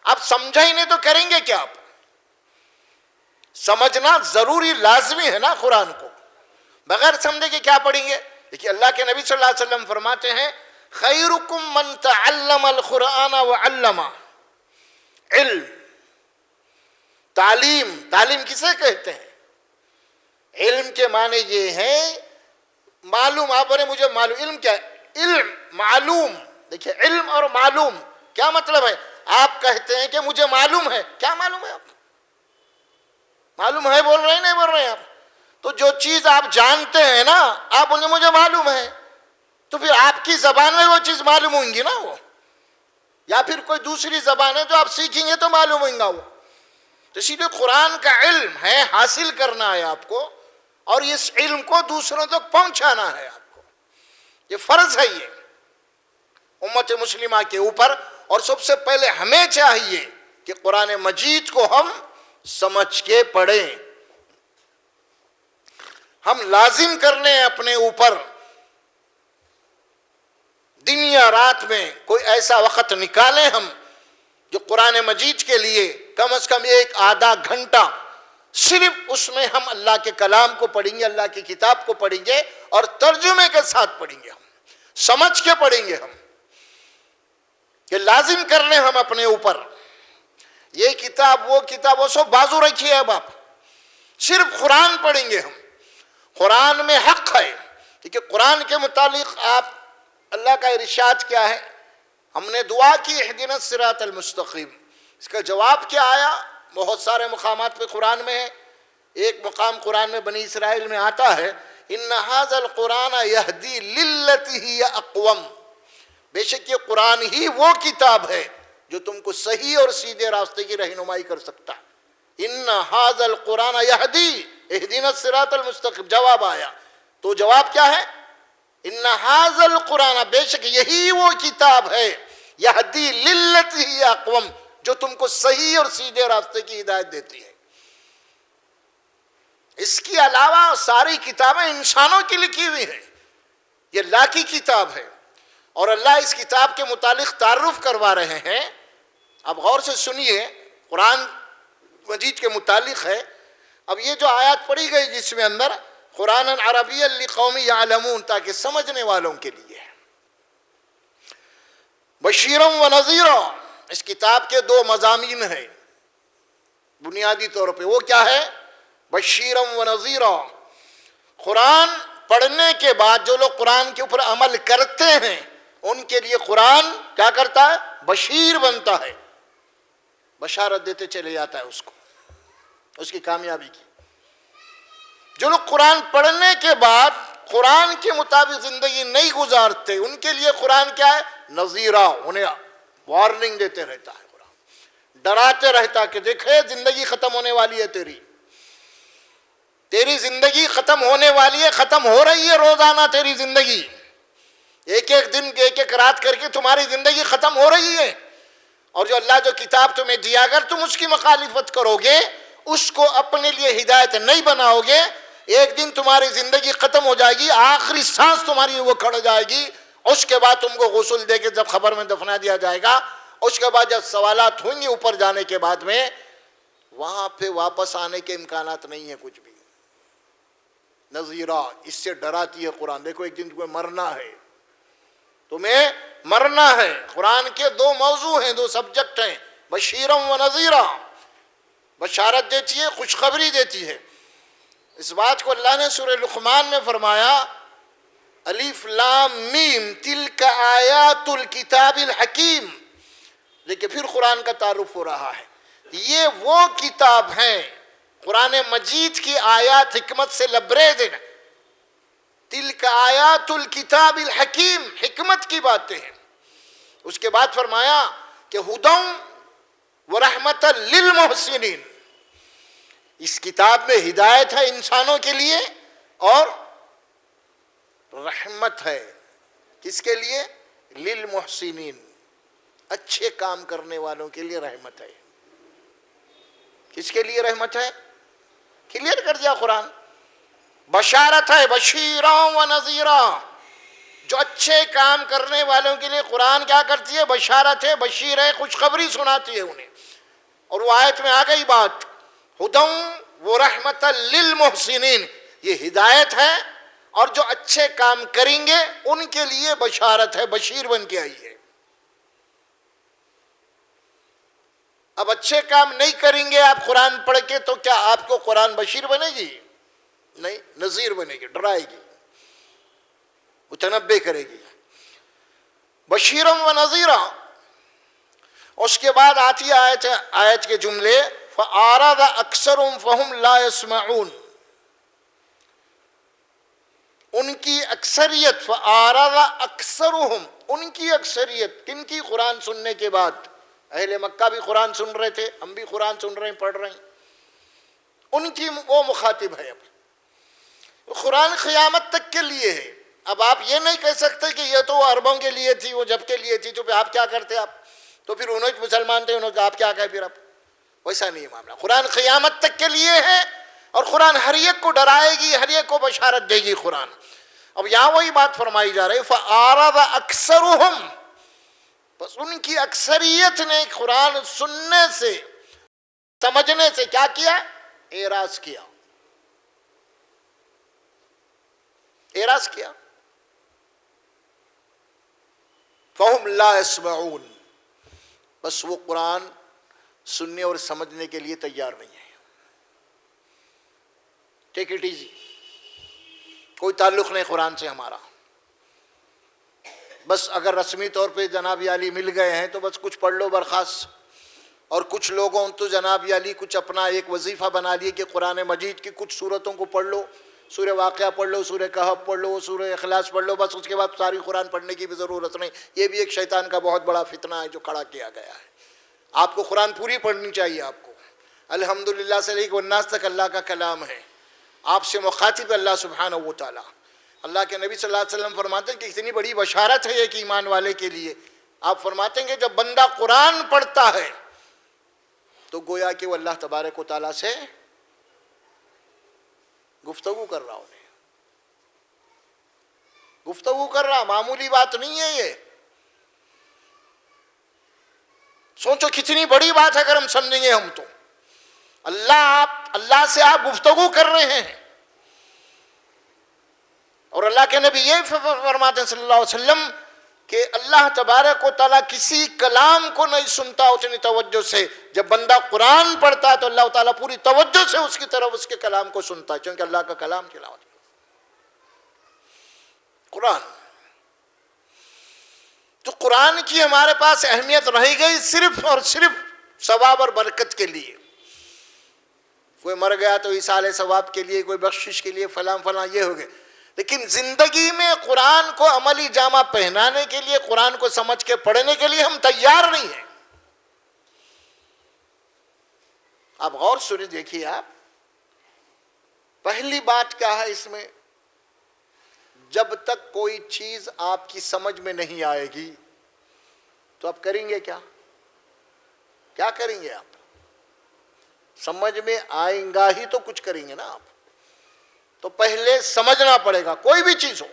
آپ سمجھا ہی نہیں تو کریں گے کیا؟ آپ سمجھنا ضروری لازمی ہے نا قرآن کو، بغیر سمجھے کہ کیا پڑھیں گے؟ دیکھیے اللہ کے نبی صلی اللہ علیہ وسلم فرماتے ہیں خیرکم من تعلم القرآن وعلمہ۔ علم، تعلیم کسے کہتے ہیں؟ علم کے معنی یہ ہے معلوم۔ آپ بولے مجھے معلوم، علم کیا ہے؟ علم معلوم۔ دیکھیے علم اور معلوم کیا مطلب ہے؟ آپ کہتے ہیں کہ مجھے معلوم ہے، کیا معلوم ہے آپ کو؟ معلوم ہے بول رہے ہیں نہیں بول رہے ہیں آپ؟ تو جو چیز آپ جانتے ہیں نا، آپ بولیں مجھے معلوم ہے، تو پھر آپ کی زبان میں وہ چیز معلوم ہوں گی نا وہ، یا پھر کوئی دوسری زبان ہے جو آپ سیکھیں گے تو معلوم ہوگا وہ۔ تو اسی لیے قرآن کا علم ہے، حاصل کرنا ہے آپ کو، اور اس علم کو دوسروں تک پہنچانا ہے آپ کو، یہ فرض ہے یہ امت مسلمہ کے اوپر۔ اور سب سے پہلے ہمیں چاہیے کہ قرآن مجید کو ہم سمجھ کے پڑھیں، ہم لازم کرنے اپنے اوپر دن یا رات میں کوئی ایسا وقت نکالیں ہم جو قرآن مجید کے لیے کم از کم ایک آدھا گھنٹہ صرف اس میں ہم اللہ کے کلام کو پڑھیں گے، اللہ کی کتاب کو پڑھیں گے، اور ترجمے کے ساتھ پڑھیں گے، ہم سمجھ کے پڑھیں گے۔ ہم یہ لازم کر لیں ہم اپنے اوپر، یہ کتاب وہ سب بازو رکھیے، اب آپ صرف قرآن پڑھیں گے ہم۔ قرآن میں حق ہے، کیونکہ قرآن کے متعلق آپ اللہ کا ارشاد کیا ہے؟ ہم نے دعا کی اہدنا الصراط المستقیم، اس کا جواب کیا آیا؟ بہت سارے مقامات پہ قرآن میں ہے۔ ایک مقام قرآن میں بنی اسرائیل میں آتا ہے ان ھذا القرآن یہدی للتی ہی اقوم، بے شک یہ قرآن ہی وہ کتاب ہے جو تم کو صحیح اور سیدھے راستے کی رہنمائی کر سکتا ہے۔ ان ھذا القرآن یہدی اہدنا الصراط المستقیم، جواب آیا، تو جواب کیا ہے؟ ان ھذا القرآن، بے شک یہی وہ کتاب ہے، یہدی للتی ہی اقوم، جو تم کو صحیح اور سیدھے راستے کی ہدایت دیتی ہے۔ اس کے علاوہ ساری کتابیں انسانوں کی لکھی ہوئی ہیں، یہ اللہ کی کتاب ہے، اور اللہ اس کتاب کے متعلق تعارف کروا رہے ہیں۔ اب غور سے سنیے، قرآن مجید کے متعلق ہے۔ اب یہ جو آیات پڑھی گئی جس میں اندر قرآن عربی لقوم یعلمون، تاکہ سمجھنے والوں کے لیے، بشیرم و نذیرا، اس کتاب کے دو مضامین ہیں بنیادی طور پہ۔ وہ کیا ہے؟ بشیرم و نذیرا۔ قرآن پڑھنے کے بعد جو لوگ قرآن کے اوپر عمل کرتے ہیں ان کے لیے قرآن کیا کرتا ہے؟ بشیر بنتا ہے، بشارت دیتے چلے جاتا ہے اس کو، اس کی کامیابی کی۔ جو لوگ قرآن پڑھنے کے بعد قرآن کے مطابق زندگی نہیں گزارتے ان کے لیے قرآن کیا ہے؟ نذیرہ، انہیں وارننگ دیتے رہتا ہے، قرآن ڈراتے رہتا ہے کہ دیکھے زندگی ختم ہونے والی ہے، تیری زندگی ختم ہونے والی ہے، ختم ہو رہی ہے روزانہ تیری زندگی، ایک ایک دن ایک ایک رات کر کے تمہاری زندگی ختم ہو رہی ہے، اور جو اللہ جو کتاب تمہیں دیا اگر تم اس کی مخالفت کرو گے، اس کو اپنے لیے ہدایت نہیں بناؤ گے، ایک دن تمہاری زندگی ختم ہو جائے گی، آخری سانس تمہاری وہ کھڑ جائے گی، اس کے بعد تم کو غسل دے کے جب خبر میں دفنا دیا جائے گا، اس کے بعد جب سوالات ہوں گے اوپر جانے کے بعد میں، وہاں پہ واپس آنے کے امکانات نہیں ہیں کچھ بھی۔ نذیرہ، اس سے ڈراتی ہے قرآن، دیکھو ایک دن تمہیں مرنا ہے، تمہیں مرنا ہے۔ قرآن کے دو موضوع ہیں، دو سبجیکٹ ہیں، بشیرم و نذیرہ، بشارت دیتی ہے، خوشخبری دیتی ہے۔ اس بات کو اللہ نے سورہ لقمان میں فرمایا الف لام میم تلک آیات الکتاب الحکیم، لیکن پھر قرآن کا تعارف ہو رہا ہے، یہ وہ کتاب ہیں، قرآن مجید کی آیات حکمت سے لبریز ہیں، تلک آیات الکتاب الحکیم، حکمت کی باتیں ہیں۔ اس کے بعد فرمایا کہ ہدی و رحمت للمحسنین، اس کتاب میں ہدایت ہے انسانوں کے لیے اور رحمت ہے، کس کے لیے؟ للمحسنین، اچھے کام کرنے والوں کے لیے رحمت ہے۔ کس کے لیے رحمت ہے؟ کلیئر کر دیا قرآن، بشارت ہے، بشیرا و نذیرا. جو اچھے کام کرنے والوں کے لیے قرآن کیا کرتی ہے؟ بشارت ہے، بشیر ہے، خوشخبری سناتی ہے انہیں. اور وہ آیت میں آ گئی بات، ہدی و رحمت للمحسنین، یہ ہدایت ہے اور جو اچھے کام کریں گے ان کے لیے بشارت ہے، بشیر بن کے آئی ہے. اب اچھے کام نہیں کریں گے آپ قرآن پڑھ کے تو کیا آپ کو قرآن بشیر بنے گی؟ نہیں، نذیر بنے گی، ڈرائے گی، متنبع کرے گی. بشیرم و نذیرا. اس کے بعد آتی ہے آیت کے جملے، فَأَعْرَضَ أَكْثَرُهُمْ فَهُمْ لَا يَسْمَعُونَ. ان کی اکثریت، فَأَعْرَضَ أَكْثَرُهُمْ، ان کی اکثریت، کن کی؟ قرآن سننے کے بعد. اہل مکہ بھی قرآن سن رہے تھے، ہم بھی قرآن سن رہے ہیں، پڑھ رہے ہیں. ان کی وہ مخاطب ہے. اب قرآن قیامت تک کے لیے ہے. اب آپ یہ نہیں کہہ سکتے کہ یہ تو عربوں کے لیے تھی، وہ جب کے لیے تھی، تو پھر آپ کیا کرتے؟ آپ تو پھر انہوں مسلمان تھے، انہوں آپ کیا کہے پھر؟ آپ ویسا نہیں ہے معاملہ. قرآن قیامت تک کے لیے ہے اور قرآن ہر ایک کو ڈرائے گی، ہر ایک کو بشارت دے گی قرآن. اب یہاں وہی بات فرمائی جا رہی، فَأَعْرَضَ أَكْثَرُهُمْ، بس ان کی اکثریت نے قرآن سننے سے، سمجھنے سے کیا کیا؟ اعراض کیا، اعراض کیا. فَهُمْ لَا يَسْمَعُونَ، بس وہ قرآن سننے اور سمجھنے کے لیے تیار نہیں ہے. ٹیک اٹ ایزی، کوئی تعلق نہیں قرآن سے ہمارا. بس اگر رسمی طور پہ جناب علی مل گئے ہیں تو بس کچھ پڑھ لو برخاست. اور کچھ لوگوں تو جناب علی کچھ اپنا ایک وظیفہ بنا لیے کہ قرآن مجید کی کچھ صورتوں کو پڑھ لو، سورہ واقعہ پڑھ لو، سورہ کہف پڑھ لو، سورہ اخلاص پڑھ لو، بس اس کے بعد ساری قرآن پڑھنے کی بھی ضرورت نہیں. یہ بھی ایک شیطان کا بہت بڑا فتنہ ہے جو کھڑا کیا گیا ہے. آپ کو قرآن پوری پڑھنی چاہیے. آپ کو الحمدللہ سے لے کے والناس تک اللہ کا کلام ہے. آپ سے مخاطب اللہ سبحانہ و تعالی. اللہ کے نبی صلی اللہ علیہ وسلم فرماتے ہیں کہ اتنی بڑی بشارت ہے ایک ایمان والے کے لیے. آپ فرماتے ہیں کہ جب بندہ قرآن پڑھتا ہے تو گویا کہ وہ اللہ تبارک و تعالیٰ سے گفتگو کر رہا انہیں، گفتگو کر رہا. معمولی بات نہیں ہے یہ. سوچو کتنی بڑی بات ہے اگر ہم سمجھیں گے ہم تو. اللہ سے آپ گفتگو کر رہے ہیں. اور اللہ کے نبی یہ فرماتے ہیں صلی اللہ علیہ وسلم کہ اللہ تبارک و تعالیٰ کسی کلام کو نہیں سنتا اتنی توجہ سے. جب بندہ قرآن پڑھتا ہے تو اللہ تعالیٰ پوری توجہ سے اس کی طرف اس کے کلام کو سنتا ہے، چونکہ اللہ کا کلام تلاوت قرآن. تو قرآن کی ہمارے پاس اہمیت رہ گئی صرف اور صرف ثواب اور برکت کے لیے. کوئی مر گیا تو ایصال ثواب کے لیے، کوئی بخشش کے لیے، فلاں فلاں، یہ ہو گئے. لیکن زندگی میں قرآن کو عملی جامہ پہنانے کے لیے، قرآن کو سمجھ کے پڑھنے کے لیے ہم تیار نہیں ہیں. آپ غور سے دیکھیے. آپ پہلی بات کیا ہے اس میں؟ جب تک کوئی چیز آپ کی سمجھ میں نہیں آئے گی تو آپ کریں گے کیا؟ کیا کریں گے آپ؟ سمجھ میں آئیں گا ہی تو کچھ کریں گے نا آپ. تو پہلے سمجھنا پڑے گا. کوئی بھی چیز ہو،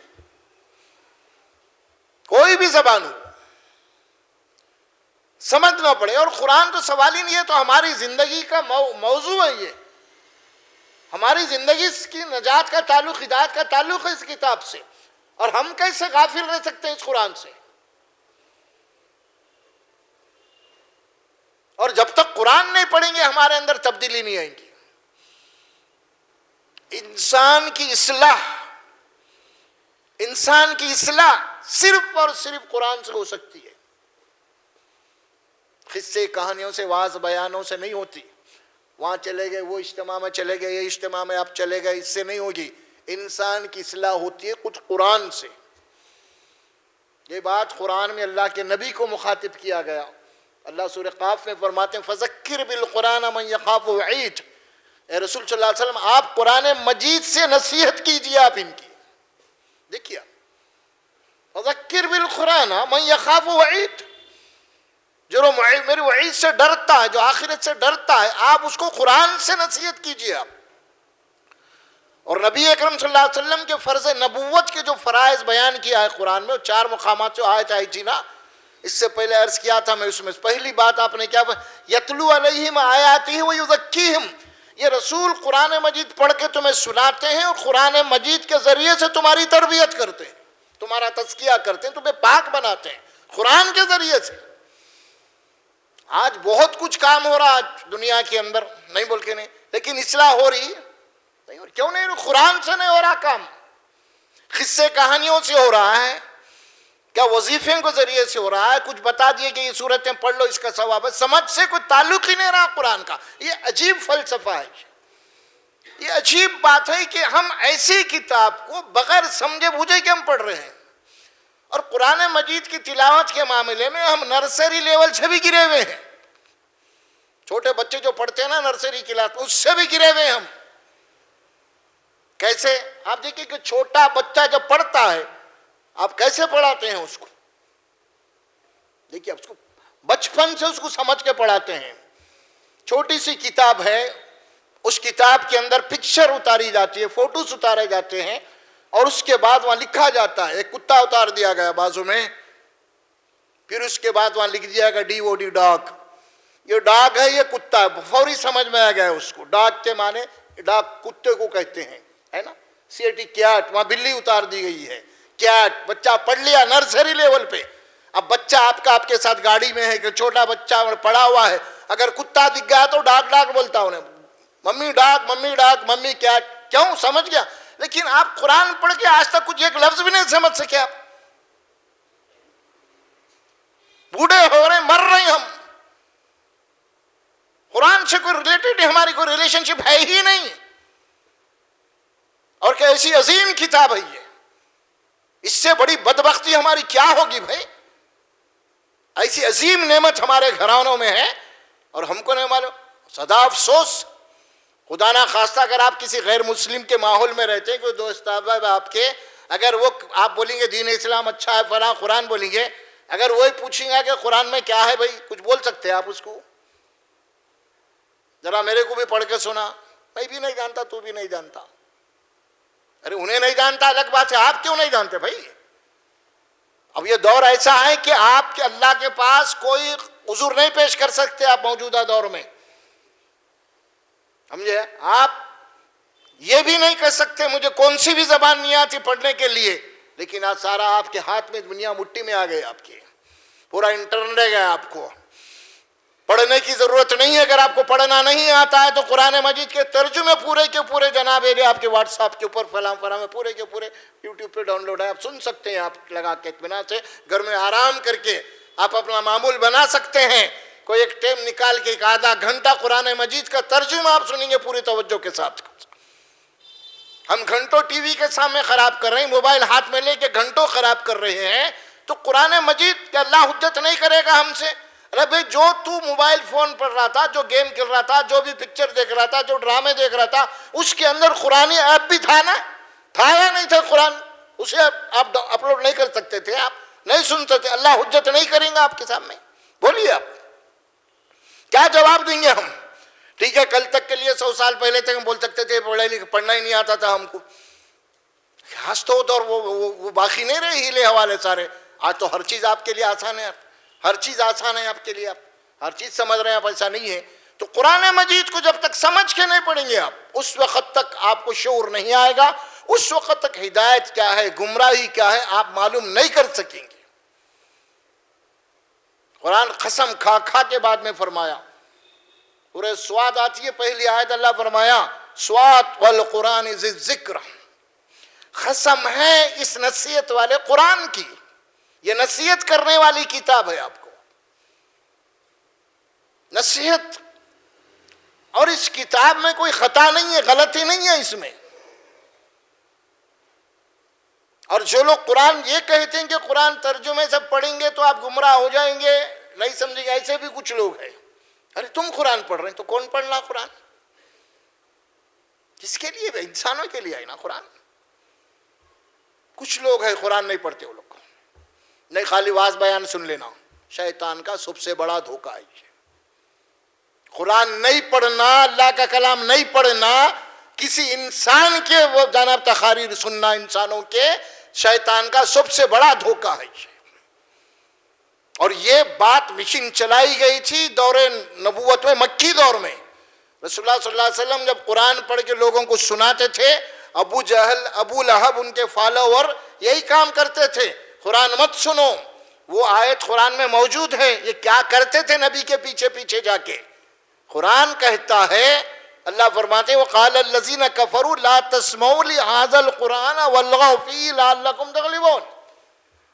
کوئی بھی زبان ہو، سمجھنا پڑے. اور قرآن تو سوال ہی نہیں ہے، تو ہماری زندگی کا موضوع ہے. یہ ہماری زندگی کی نجات کا تعلق، ہدایت کا تعلق ہے اس کتاب سے. اور ہم کیسے غافل رہ سکتے ہیں اس قرآن سے؟ اور جب تک قرآن نہیں پڑھیں گے ہمارے اندر تبدیلی نہیں آئے گی. انسان کی اصلاح صرف اور صرف قرآن سے ہو سکتی ہے. قصے کہانیوں سے، واعظ بیانوں سے نہیں ہوتی. وہاں چلے گئے، وہ اجتماع میں چلے گئے، یہ اجتماع میں آپ چلے گئے، اس سے نہیں ہوگی. انسان کی اصلاح ہوتی ہے کچھ قرآن سے. یہ بات قرآن میں اللہ کے نبی کو مخاطب کیا گیا. اللہ سورہ قاف میں فرماتے ہیں فَذَكِّرْ بِالْقُرْآنَ مَنْ يَخَافُ وَعِيدٍ. اے رسول صلی اللہ علیہ وسلم آپ قرآن مجید سے نصیحت کیجئے. آپ ان کی دیکھیے، فَذَكِّرْ بِالْقُرْآنَ مَنْ يَخَافُ وَعِيدٍ. جو میری وعید سے ڈرتا ہے، جو آخرت سے ڈرتا ہے، آپ اس کو قرآن سے نصیحت کیجئے. آپ اور نبی اکرم صلی اللہ علیہ وسلم کے فرض نبوت کے جو فرائض بیان کیا ہے قرآن میں، 4 مقامات جو آیت آئی تھی نا، اس سے پہلے عرض کیا تھا میں، اس میں پہلی بات آپ نے کیا، یتلو علیہم آیاتہ ویزکیہم، یہ رسول قرآن مجید پڑھ کے تمہیں سناتے ہیں اور قرآن مجید کے ذریعے سے تمہاری تربیت کرتے ہیں، تمہارا تزکیہ کرتے ہیں، تمہیں پاک بناتے ہیں قرآن کے ذریعے سے۔ آج بہت کچھ کام ہو رہا آج دنیا کے اندر، نہیں بول کے نہیں، لیکن اصلاح ہو رہی نہیں، اور کیوں نہیں؟ قرآن سے نہیں ہو رہا کام، قصے کہانیوں سے ہو رہا ہے، کیا وظیفے کے ذریعے سے ہو رہا ہے، کچھ بتا دیے کہ یہ صورتیں پڑھ لو اس کا ثواب ہے، سمجھ سے کوئی تعلق ہی نہیں رہا قرآن کا۔ یہ عجیب فلسفہ ہے، یہ عجیب بات ہے کہ ہم ایسی کتاب کو بغیر سمجھے بوجھے کہ ہم پڑھ رہے ہیں، اور قرآن مجید کی تلاوت کے معاملے میں ہم نرسری لیول سے بھی گرے ہوئے ہیں، چھوٹے بچے جو پڑھتے ہیں نا نرسری کلاس، اس سے بھی گرے ہوئے ہم۔ کیسے؟ آپ دیکھیں کہ چھوٹا بچہ جب پڑھتا ہے آپ کیسے پڑھاتے ہیں اس کو، دیکھیے آپ اس کو بچپن سے اس کو سمجھ کے پڑھاتے ہیں۔ چھوٹی سی کتاب ہے، اس کتاب کے اندر پکچر اتاری جاتی ہے، فوٹوز اتارے جاتے ہیں، اور اس کے بعد وہاں لکھا جاتا ہے، ایک کتا اتار دیا گیا بازو میں، پھر اس کے بعد وہاں لکھ دیا گیا DOG ڈاگ، یہ ڈاگ ہے، یہ کتا ہے، فوری سمجھ میں آ گیا اس کو، ڈاگ کے معنی ڈاگ کتے کو کہتے ہیں، ہے نا، CAT کیٹ، وہاں بلی اتار دی گئی ہے، کیٹ، بچہ پڑھ لیا نرسری لیول پہ۔ اب بچہ آپ کے ساتھ گاڑی میں ہے کہ چھوٹا بچہ پڑا ہوا ہے، اگر کتا دکھ گیا تو ڈاگ ڈاگ بولتا انہیں، mummy dog, mummy dog, mummy cat, کیوں؟ سمجھ گیا۔ لیکن آپ قرآن پڑھ کے آج تک کچھ ایک لفظ بھی نہیں سمجھ سکے، آپ بوڑھے ہو رہے، مر رہے ہم، قرآن سے کوئی ریلیٹڈ ہماری کوئی ریلیشن شپ ہے ہی نہیں، اور کہ ایسی عظیم کتاب ہے یہ، اس سے بڑی بدبختی ہماری کیا ہوگی بھائی؟ ایسی عظیم نعمت ہمارے گھرانوں میں ہے اور ہم کو نہیں معلوم۔ سدا افسوس، خدا نہ خواستہ اگر آپ کسی غیر مسلم کے ماحول میں رہتے ہیں، کوئی دوست احباب آپ کے، اگر وہ آپ بولیں گے دین اسلام اچھا ہے فلاں قرآن بولیں گے، اگر وہی پوچھیں گا کہ قرآن میں کیا ہے بھائی، کچھ بول سکتے ہیں آپ اس کو؟ ذرا میرے کو بھی پڑھ کے سنا، میں بھی نہیں جانتا، تو بھی نہیں جانتا۔ ارے انہیں نہیں جانتا الگ بات ہے، آپ کیوں نہیں جانتے بھائی؟ اب یہ دور ایسا ہے کہ آپ کے اللہ کے پاس کوئی عذر نہیں پیش کر سکتے آپ موجودہ دور میں، سمجھے؟ آپ یہ بھی نہیں کہہ سکتے مجھے کون سی بھی زبان نہیں آتی پڑھنے کے لیے، لیکن آج سارا آپ کے ہاتھ میں، دنیا مٹھی میں آ گئی، آپ کے پورا انٹرنیٹ ہے گیا، آپ کو پڑھنے کی ضرورت نہیں ہے۔ اگر آپ کو پڑھنا نہیں آتا ہے تو قرآن مجید کے ترجمے پورے کے پورے جناب آپ کے واٹس ایپ کے اوپر فلاں میں پورے کے پورے یوٹیوب پہ ڈاؤن لوڈ ہے، آپ سن سکتے ہیں، آپ لگا کے اطمینان سے گھر میں آرام کر کے آپ اپنا معمول بنا سکتے ہیں۔ کوئی ایک ٹائم نکال کے 1 آدھا گھنٹہ قرآن مجید کا ترجمہ آپ سنیں گے پوری توجہ کے ساتھ۔ ہم گھنٹوں ٹی وی کے سامنے خراب کر رہے ہیں، موبائل ہاتھ میں لے کے گھنٹوں خراب کر رہے ہیں، تو قرآن مجید کہ اللہ حجت نہیں کرے گا ہم سے؟ ارے بھئی جو تو موبائل فون پڑھ رہا تھا، جو گیم کھیل رہا تھا، جو بھی پکچر دیکھ رہا تھا، جو ڈرامے دیکھ رہا تھا، اس کے اندر قرآنی ایپ بھی تھا نا؟ تھا یا نہیں تھا قرآن؟ اسے آپ اپلوڈ نہیں کر سکتے تھے، آپ نہیں سن سکتے؟ اللہ حجت نہیں کریں گا آپ کے سامنے؟ بولیے آپ کیا جواب دیں گے ہم؟ ٹھیک ہے، کل تک کے لیے 100 سال پہلے تک ہم بول سکتے تھے پڑھنا ہی نہیں آتا تھا ہم کو، خاص طور پر وہ باقی نہیں رہے ہیلے حوالے سارے۔ آج تو ہر چیز آپ کے لیے آسان ہے، ہر چیز آسان ہے آپ کے لیے، آپ ہر چیز سمجھ رہے ہیں، آپ ایسا نہیں ہے۔ تو قرآن مجید کو جب تک سمجھ کے نہیں پڑھیں گے آپ، اس وقت تک آپ کو شعور نہیں آئے گا، اس وقت تک ہدایت کیا ہے، گمراہی کیا ہے، آپ معلوم نہیں کر سکیں گے۔ قرآن قسم کھا کھا کے بعد میں فرمایا، سورہ سواد آتی ہے پہلی آیت، اللہ فرمایا سواد والقرآن ذی الذکر، قسم ہے اس نصیحت والے قرآن کی، یہ نصیحت کرنے والی کتاب ہے آپ کو، نصیحت، اور اس کتاب میں کوئی خطا نہیں ہے، غلطی نہیں ہے اس میں۔ اور جو لوگ قرآن یہ کہتے ہیں کہ قرآن ترجمے سے پڑھیں گے تو آپ گمراہ ہو جائیں گے، نہیں سمجھیں گے، ایسے بھی کچھ لوگ ہیں۔ ارے تم قرآن پڑھ رہے ہیں تو کون پڑھنا قرآن؟ کس کے لیے؟ انسانوں کے لیے ہے نا قرآن۔ کچھ لوگ ہیں قرآن نہیں پڑھتے، وہ لوگ نہیں، خالی واز بیان سن لینا، شیطان کا سب سے بڑا دھوکہ ہے۔ قرآن نہیں پڑھنا، اللہ کا کلام نہیں پڑھنا، کسی انسان کے وہ جانب تقاریر سننا انسانوں کے شیطان کا سب سے بڑا دھوکہ ہے یہ. اور یہ بات مشن چلائی گئی تھی دور نبوت میں، مکی دور میں. رسول اللہ صلی اللہ علیہ وسلم جب قرآن پڑھ کے لوگوں کو سناتے تھے، ابو جہل، ابو لہب ان کے فالوور یہی کام کرتے تھے، قرآن مت سنو. وہ آیت قرآن میں موجود ہے. یہ کیا کرتے تھے نبی کے پیچھے پیچھے جا کے؟ قرآن کہتا ہے، اللہ فرماتے ہیں وَقَالَ الَّذِينَ كَفَرُوا لَا تَسْمَعُوا لِهَذَا الْقُرْآنَ وَالْغَوْا فِيهِ لَعَلَّكُمْ تَغْلِبُونَ.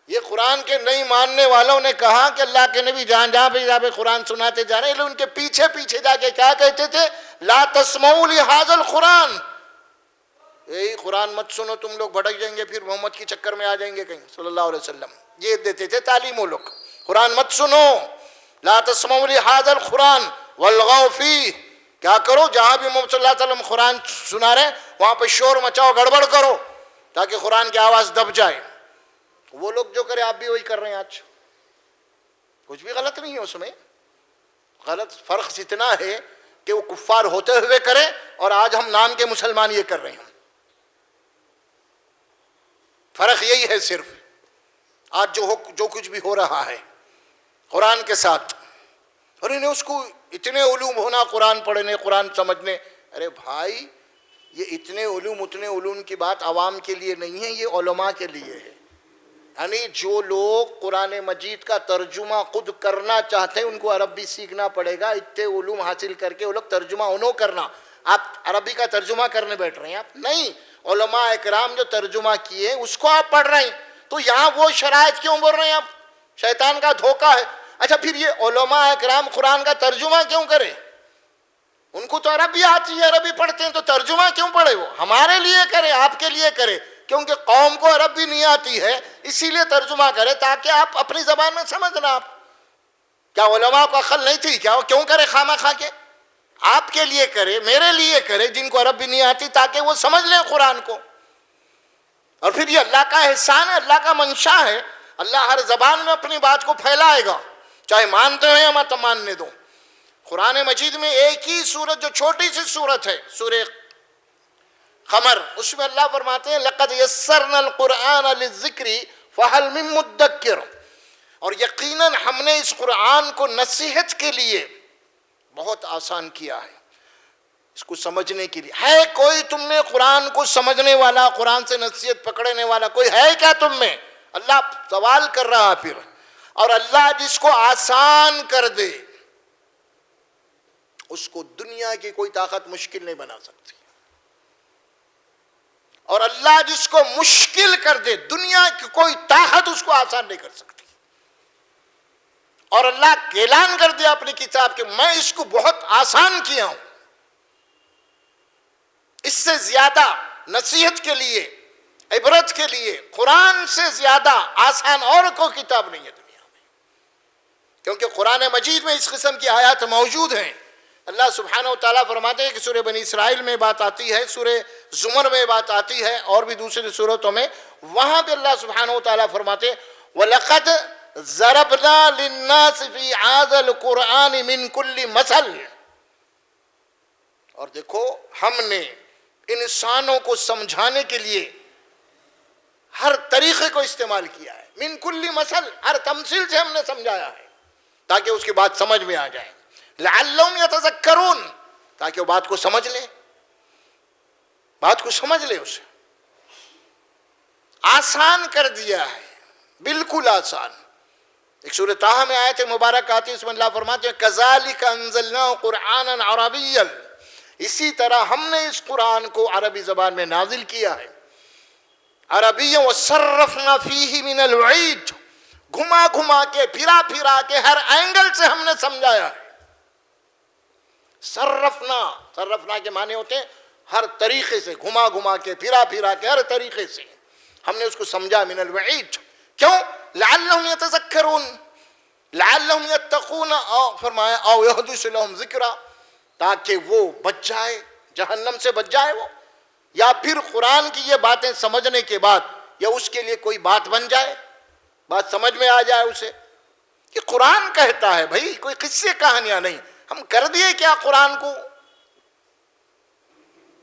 یہ قرآن کے نہیں ماننے والوں نے کہا کہ اللہ کے نبی جہاں پہ قرآن سناتے جا رہے ہیں، ان کے پیچھے پیچھے جا کے کیا کہتے تھے؟ لا تسمعوا لهذا القرآن، یہی قرآن مت سنو، تم لوگ بھٹک جائیں گے، پھر محمد کی چکر میں آ جائیں گے کہیں صلی اللہ علیہ وسلم. یہ دیتے تھے تعلیم وہ لوگ، قرآن مت سنو، لا تسمعوا لهذا القرآن والغوا فیہ. کیا کرو؟ جہاں بھی محمد صلی اللہ علیہ وسلم قرآن سنا رہے ہیں وہاں پہ شور مچاؤ، گڑبڑ کرو تاکہ قرآن کی آواز دب جائے. وہ لوگ جو کرے آپ بھی وہی کر رہے ہیں آج. کچھ بھی غلط نہیں ہے اس میں. غلط فرق اتنا ہے کہ وہ کفار ہوتے ہوئے کرے اور آج ہم نام کے مسلمان یہ کر رہے ہیں. فرق یہی ہے صرف. آج جو کچھ بھی ہو رہا ہے قرآن کے ساتھ، اور انہیں اس کو اتنے علوم ہونا، قرآن پڑھنے، قرآن سمجھنے. ارے بھائی، یہ اتنے علوم کی بات عوام کے لیے نہیں ہے، یہ علماء کے لیے ہے. یعنی جو لوگ قرآن مجید کا ترجمہ خود کرنا چاہتے ہیں ان کو عربی سیکھنا پڑے گا. اتنے علوم حاصل کر کے وہ لوگ ترجمہ انہوں کرنا. آپ عربی کا ترجمہ کرنے بیٹھ رہے ہیں؟ آپ نہیں. علماء اکرام جو ترجمہ کیے اس کو آپ پڑھ رہے ہیں، تو یہاں وہ شرائط کیوں بول رہے ہیں آپ؟ شیطان کا دھوکہ ہے. اچھا پھر یہ علماء اکرام قرآن کا ترجمہ کیوں کرے؟ ان کو تو عربی آتی ہے، عربی پڑھتے ہیں، تو ترجمہ کیوں پڑھے؟ وہ ہمارے لیے کرے، آپ کے لیے کرے. کیونکہ قوم کو عربی نہیں آتی ہے اسی لیے ترجمہ کرے تاکہ آپ اپنی زبان میں سمجھنا. آپ کیا علماء کو عقل نہیں تھی کیا؟ وہ کیوں کرے خامہ خواہ کے؟ آپ کے لیے کرے، میرے لیے کرے جن کو عربی نہیں آتی، تاکہ وہ سمجھ لیں قرآن کو. اور پھر یہ اللہ کا احسان ہے، اللہ کا منشا ہے. اللہ ہر زبان میں اپنی بات کو پھیلائے گا، چاہے مانتے ہو یا مت ماننے دو. قرآن مجید میں ایک ہی سورت جو چھوٹی سی سورت ہے، سورہ قمر، اس میں اللہ فرماتے ہیں لَقَدْ يَسَّرْنَا الْقُرْآنَ لِلذِّكْرِ فَهَلْ مِن مُدَّكِّرٍ. اور یقیناً ہم نے اس قرآن کو نصیحت کے لیے بہت آسان کیا ہے، اس کو سمجھنے کے لیے. ہے کوئی تم میں قرآن کو سمجھنے والا، قرآن سے نصیحت پکڑنے والا کوئی ہے کیا تم میں؟ اللہ سوال کر رہا پھر. اور اللہ جس کو آسان کر دے اس کو دنیا کی کوئی طاقت مشکل نہیں بنا سکتی. اور اللہ جس کو مشکل کر دے دنیا کی کوئی طاقت اس کو آسان نہیں کر سکتی. اور اللہ اعلان کر دیا اپنی کتاب کہ میں اس کو بہت آسان کیا ہوں. اس سے زیادہ نصیحت کے لیے، عبرت کے لیے، قرآن سے زیادہ آسان اور کوئی کتاب نہیں ہے دنیا میں. کیونکہ قرآن مجید میں اس قسم کی آیات موجود ہیں. اللہ سبحانہ و تعالیٰ فرماتے ہیں کہ سورہ بنی اسرائیل میں بات آتی ہے، سورہ زمر میں بات آتی ہے، اور بھی دوسری صورتوں میں. وہاں پہ اللہ سبحانہ و تعالیٰ فرماتے ہیں وَلَقَدْ ضَرَبْنَا لِلنَّاسِ فِي هَذَا الْقُرْآنِ مِنْ كُلِّ مَثَلٍ. اور دیکھو ہم نے انسانوں کو سمجھانے کے لیے ہر طریقے کو استعمال کیا ہے. من کل مثل، ہر تمثیل سے ہم نے سمجھایا ہے تاکہ اس کی بات سمجھ میں آ جائے. لعلہم یتذکرون، تاکہ وہ بات کو سمجھ لے، بات کو سمجھ لے. اسے آسان کر دیا ہے، بالکل آسان. ایک سورہ طٰہٰ میں آیت مبارک آتی ہے، اس میں اللہ فرماتے ہیں کذالک انزلناہ قرآنا عربیا، اسی طرح ہم نے اس قرآن کو عربی زبان میں نازل کیا ہے. عربی وصرفنا فیہ من الوعید، گھما گھما کے، پھرا پھرا کے، ہر اینگل سے ہم نے سمجھایا ہے. صرفنا کے معنی ہوتے ہیں ہر طریقے سے، گھما گھما کے، پھرا پھرا کے، ہر طریقے سے ہم نے اس کو سمجھا. من الوعید، کیوں؟ لعلہم یتذکرون، لعلہم یتقون، فرمایا او یحدث لہم ذکرا، تاکہ وہ بچ جائے، جہنم سے بچ جائے وہ، یا پھر قرآن کی یہ باتیں سمجھنے کے بعد یا اس کے لیے کوئی بات بن جائے، بات سمجھ میں آ جائے اسے. کہ قرآن کہتا ہے بھائی، کوئی قصے کہانیاں نہیں. ہم کر دیے کیا قرآن کو؟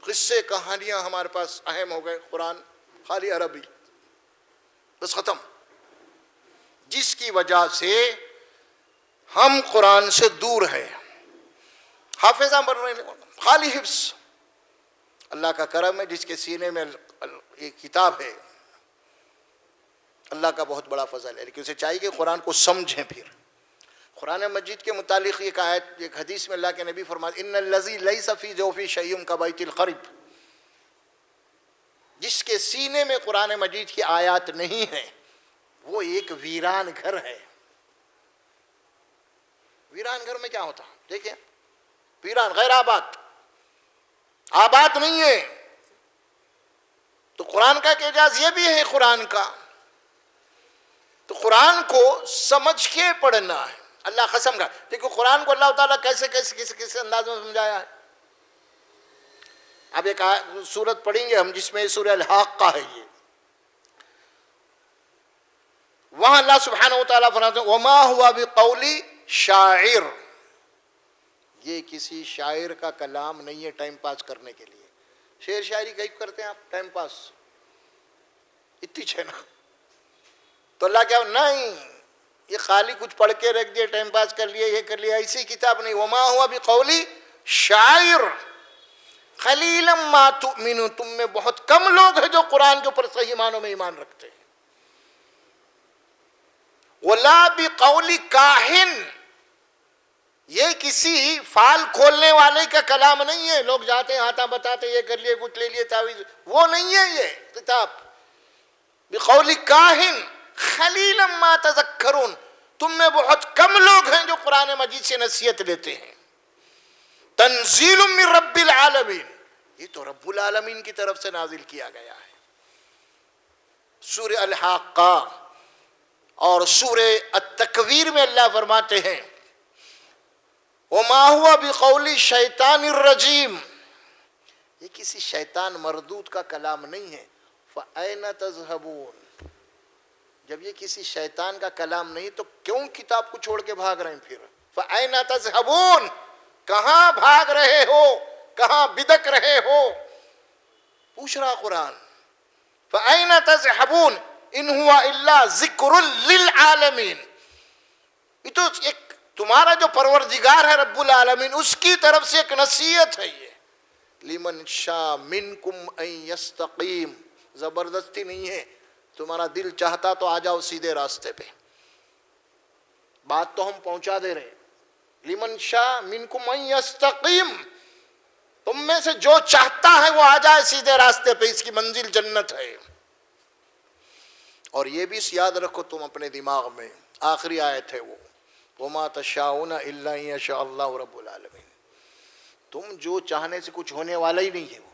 قصے کہانیاں ہمارے پاس اہم ہو گئے، قرآن خالی عربی، بس ختم. جس کی وجہ سے ہم قرآن سے دور ہیں، حافظہ بن رہے ہیں، خالی حفظ. اللہ کا کرم ہے جس کے سینے میں یہ کتاب ہے، اللہ کا بہت بڑا فضل ہے، لیکن اسے چاہیے کہ قرآن کو سمجھیں. پھر قرآن مجید کے متعلق ایک آیت، ایک حدیث میں اللہ کے نبی فرماتے ان الذی لیس فی جوفی شیء کبیت الخرب، جس کے سینے میں قرآن مجید کی آیات نہیں ہیں وہ ایک ویران گھر ہے. ویران گھر میں کیا ہوتا؟ دیکھیں، ویران غیر آباد، آباد نہیں ہے. تو قرآن کا اعجاز یہ بھی ہے قرآن کا. تو قرآن کو سمجھ کے پڑھنا ہے. اللہ قسم کا دیکھو قرآن کو اللہ تعالیٰ کیسے کس انداز میں سمجھایا ہے. اب ایک سورت پڑھیں گے ہم جس میں سورہ الحاقہ ہے، یہ وہاں اللہ سبحانہ و تعالیٰ فرماتے ہیں وما ہوا بقول شاعر، یہ کسی شاعر کا کلام نہیں ہے ٹائم پاس کرنے کے لیے. شعر شاعری کہیں کرتے ہیں آپ ٹائم پاس، اتنی چھنا. تو اللہ کیا نہیں، یہ خالی کچھ پڑھ کے رکھ دیا، ٹائم پاس کر لیا، یہ کر لیا، ایسی کتاب نہیں. وما ہوا بقول شاعر قلیلا ما تؤمنون، تم میں بہت کم لوگ ہیں جو قرآن کے اوپر صحیح معنوں میں ایمان رکھتے ہیں. ولا بقول کاہن، یہ کسی فال کھولنے والے کا کلام نہیں ہے. لوگ جاتے ہیں ہاتھاں بتاتے یہ کر لیے، کچھ لے لیے تعویذ، وہ نہیں ہے یہ کتاب. بقول کاہن قلیلا ما تذکرون، تم میں بہت کم لوگ ہیں جو قرآن مجید سے نصیحت لیتے ہیں. تنزیل من رب العالمین، یہ تو رب العالمین کی طرف سے نازل کیا گیا ہے. سورہ الحاقہ اور سورہ التکویر میں اللہ فرماتے ہیں وما ہوا بقول شیطان الرجیم، یہ کسی شیطان مردود کا کلام نہیں ہے. فأین تذہبون، جب یہ کسی شیطان کا کلام نہیں تو کیوں کتاب کو چھوڑ کے بھاگ رہے ہیں؟ پھر فأین تذہبون، کہاں بھاگ رہے ہو، کہاں بدک رہے ہو؟ پوچھ رہا قرآن فأین تذہبون ان ہوا الا ذکر للعالمین. یہ تو ایک تمہارا جو پروردگار ہے رب العالمین، اس کی طرف سے ایک نصیحت ہے. یہ لمن شاء منکم ان یستقیم، زبردستی نہیں ہے. تمہارا دل چاہتا تو آ جاؤ سیدھے راستے پہ، بات تو ہم پہنچا دے رہے. لمن شاء منکم ان یستقیم، تم میں سے جو چاہتا ہے وہ آ جائے سیدھے راستے پہ، اس کی منزل جنت ہے. اور یہ بھی یاد رکھو تم اپنے دماغ میں، آخری آیت ہے وہ وما تشاؤون الا ان یشاء اللہ رب العالمین. تم جو چاہنے سے کچھ ہونے والا ہی نہیں ہے. وہ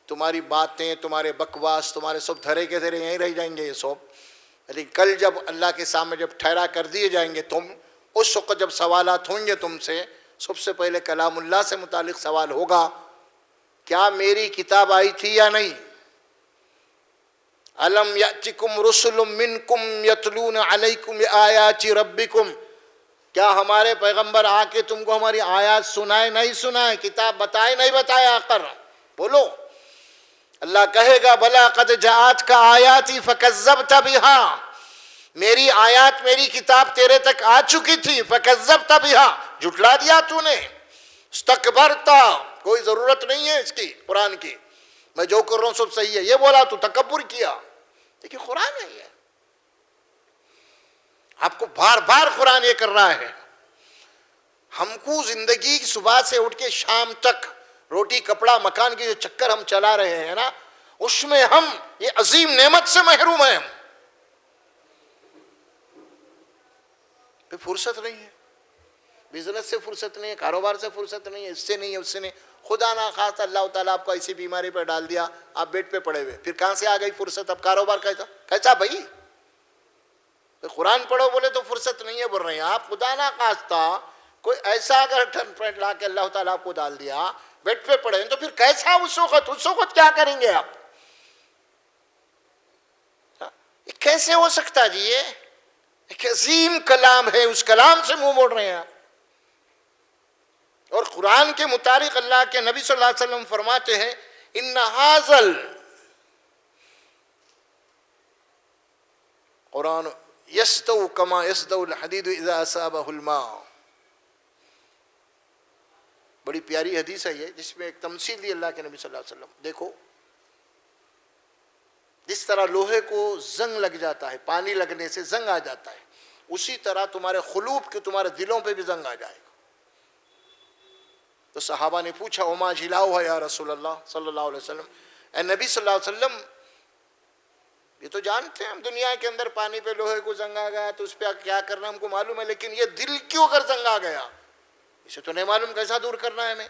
تمہاری باتیں، تمہارے بکواس، تمہارے سب دھرے کے دھرے یہیں رہ جائیں گے یہ سب. لیکن کل جب اللہ کے سامنے جب ٹھہرا کر دیے جائیں گے تم، اس وقت جب سوالات ہوں گے تم سے، سب سے پہلے کلام اللہ سے متعلق سوال ہوگا کیا میری کتاب آئی تھی یا نہیں؟ الم یاتکم رسل منکم یتلون علیکم آیات ربکم، کیا ہمارے پیغمبر آ کے تم کو ہماری آیات سنائے نہیں سنائے، کتاب بتائے نہیں بتائے؟ آ کر بولو. اللہ کہے گا بلا قد جاءتک آیاتی فکذبت بہا، میری آیات، میری کتاب تیرے تک آ چکی تھی. فکذبت بہا، جھٹلا دیا تو نے. استکبرت، کوئی ضرورت نہیں ہے اس کی، قرآن کی، میں جو کر رہا ہوں سب صحیح ہے، یہ بولا تو تکبر کیا. دیکھیے قرآن ہے یہ، آپ کو بار بار قرآن یہ کر رہا ہے. ہم کو زندگی کی صبح سے اٹھ کے شام تک روٹی کپڑا مکان کے جو چکر ہم چلا رہے ہیں نا، اس میں ہم یہ عظیم نعمت سے محروم ہیں. پھر فرصت نہیں ہے، بزنس سے فرصت نہیں ہے، کاروبار سے فرصت نہیں ہے، اس سے نہیں ہے، اس سے نہیں. خدا نہ خواستہ اللہ تعالیٰ آپ کو ایسی بیماری پہ ڈال دیا، آپ بیڈ پہ پڑے ہوئے، پھر کہاں سے آ گئی فرصت؟ اب کاروبار کیسا بھائی؟ قرآن پڑھو بولے تو فرصت نہیں ہے بول رہے ہیں آپ. خدا نہ خواستہ کوئی ایسا اگر ٹھن پینٹ لا کے اللہ تعالیٰ آپ کو ڈال دیا، بیڈ پہ پڑے تو پھر کیسا اس وقت کیا کریں گے آپ؟ یہ کیسے ہو سکتا جی؟ یہ ایک عظیم کلام ہے، اس کلام سے منہ موڑ رہے ہیں آپ. اور قرآن کے متعلق اللہ کے نبی صلی اللہ علیہ وسلم فرماتے ہیں ان ھذل قرآن یسطو کما یسطو الحدید اذا اصابہ الماء. بڑی پیاری حدیث ہے یہ، جس میں ایک تمثیل دی اللہ کے نبی صلی اللہ علیہ وسلم. دیکھو جس طرح لوہے کو زنگ لگ جاتا ہے، پانی لگنے سے زنگ آ جاتا ہے، اسی طرح تمہارے قلوب کے تمہارے دلوں پہ بھی زنگ آ جائے گا. تو صحابہ نے پوچھا وما جلاؤ ہے یا رسول اللہ صلی اللہ علیہ وسلم، اے نبی صلی اللہ علیہ وسلم یہ تو جانتے ہیں ہم دنیا کے اندر پانی پہ لوہے کو زنگ آ گیا تو اس پہ کیا کرنا ہم کو معلوم ہے، لیکن یہ دل کیوں اگر زنگ آ گیا اسے تو نہیں معلوم کیسا دور کرنا ہے ہمیں.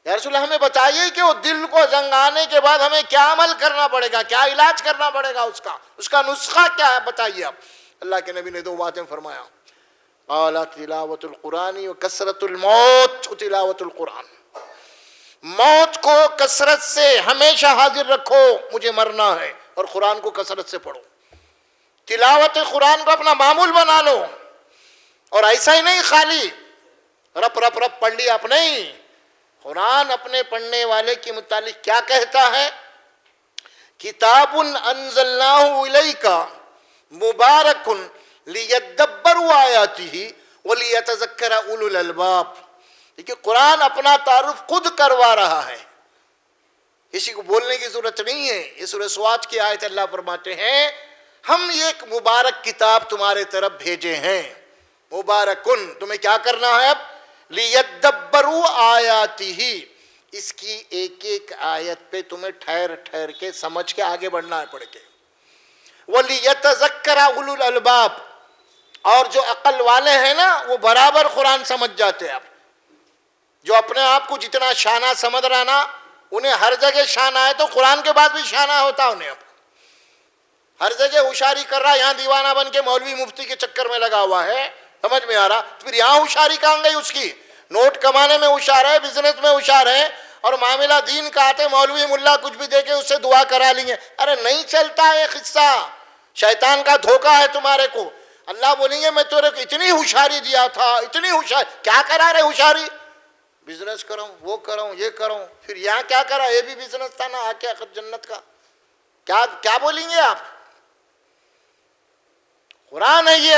یا رسول اللہ ہمیں بتائیے کہ وہ دل کو زنگ آنے کے بعد ہمیں کیا عمل کرنا پڑے گا، کیا علاج کرنا پڑے گا، اس کا نسخہ کیا ہے بتائیے آپ. اللہ کے نبی نے دو باتیں فرمایا، قال تلاوت القرآن و کثرت الموت. تلاوت القرآن، موت کو کثرت سے ہمیشہ حاضر رکھو، مجھے مرنا ہے، اور قرآن کو کثرت سے پڑھو. تلاوت قرآن کو اپنا معمول بنا لو، اور ایسا ہی نہیں خالی رپ رپ رپ پڑھ لیا آپ نہیں. قرآن اپنے پڑھنے والے کے متعلق کیا کہتا ہے؟ کتاب انزلناہ الیک مبارک لیدبروا آیاتہ ولیتذکر اولو الالباب. دیکھیے قرآن اپنا تعارف خود کروا رہا ہے، کسی کو بولنے کی ضرورت نہیں ہے. یہ سورہ سواد کی آیت اللہ فرماتے ہیں ہم یہ ایک مبارک کتاب تمہارے طرف بھیجے ہیں. مبارکن، تمہیں کیا کرنا ہے اب؟ لیدبروا آیاتہ، اس کی ایک ایک آیت پہ تمہیں ٹھہر ٹھہر کے سمجھ کے آگے بڑھنا ہے پڑھ کے. وَلِيَتَذَكَّرَ أُولُو الْأَلْبَابِ، اور جو عقل والے ہیں نا وہ برابر قرآن سمجھ جاتے ہیں. اب جو اپنے آپ کو جتنا شانہ سمجھ رہا نا، انہیں ہر جگہ شانہ ہے تو قرآن کے بعد بھی شانہ ہوتا انہیں. اب ہر جگہ ہوشیاری کر رہا، یہاں دیوانہ بن کے مولوی مفتی کے چکر میں لگا ہوا ہے، سمجھ میں آ رہا. پھر یہاں ہوشیاری کہاں گئی اس کی؟ نوٹ کمانے میں ہوشیار ہے، بزنس میں ہوشیار ہے، اور معاملہ دین کا آتے مولوی ملا کچھ بھی دے کے اس سے دعا کرا لیں گے. ارے نہیں چلتا ہے قصہ، شیطان کا دھوکہ ہے تمہارے کو. اللہ بولیں گے میں تیرے کو اتنی ہوشیاری دیا تھا، اتنی ہوشیاری، کیا کرا رہے ہوشیاری؟ بزنس کروں، وہ کروں، یہ کروں. پھر یہاں کیا کرا؟ یہ بھی بزنس تھا نا، آ کے جنت کا کیا بولیں گے آپ؟ قرآن ہے یہ.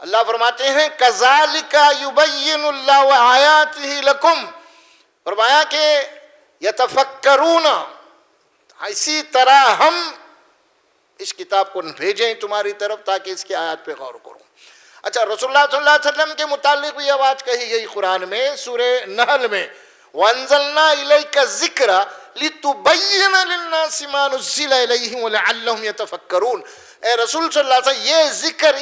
اللہ فرماتے ہیں کذالک یبین اللہ آیاتہ لکم، فرمایا کہ یتفکرون، اسی طرح ہم اس کتاب کو بھیجیں تمہاری طرف تاکہ اس کی آیات پہ غور کرو. اچھا رسول اللہ صلی اللہ علیہ وسلم کے متعلق بھی یہ بات کہی گئی قرآن میں سورہ نحل میں، وَأَنزَلْنَا إِلَيْكَ الذِّكْرَ لِتُبَيِّنَ لِلنَّاسِ مَا نُزِّلَ إِلَيْهِمْ وَلَعَلَّهُمْ يَتَفَكَّرُونَ. اے رسول صلی اللہ علیہ وسلم یہ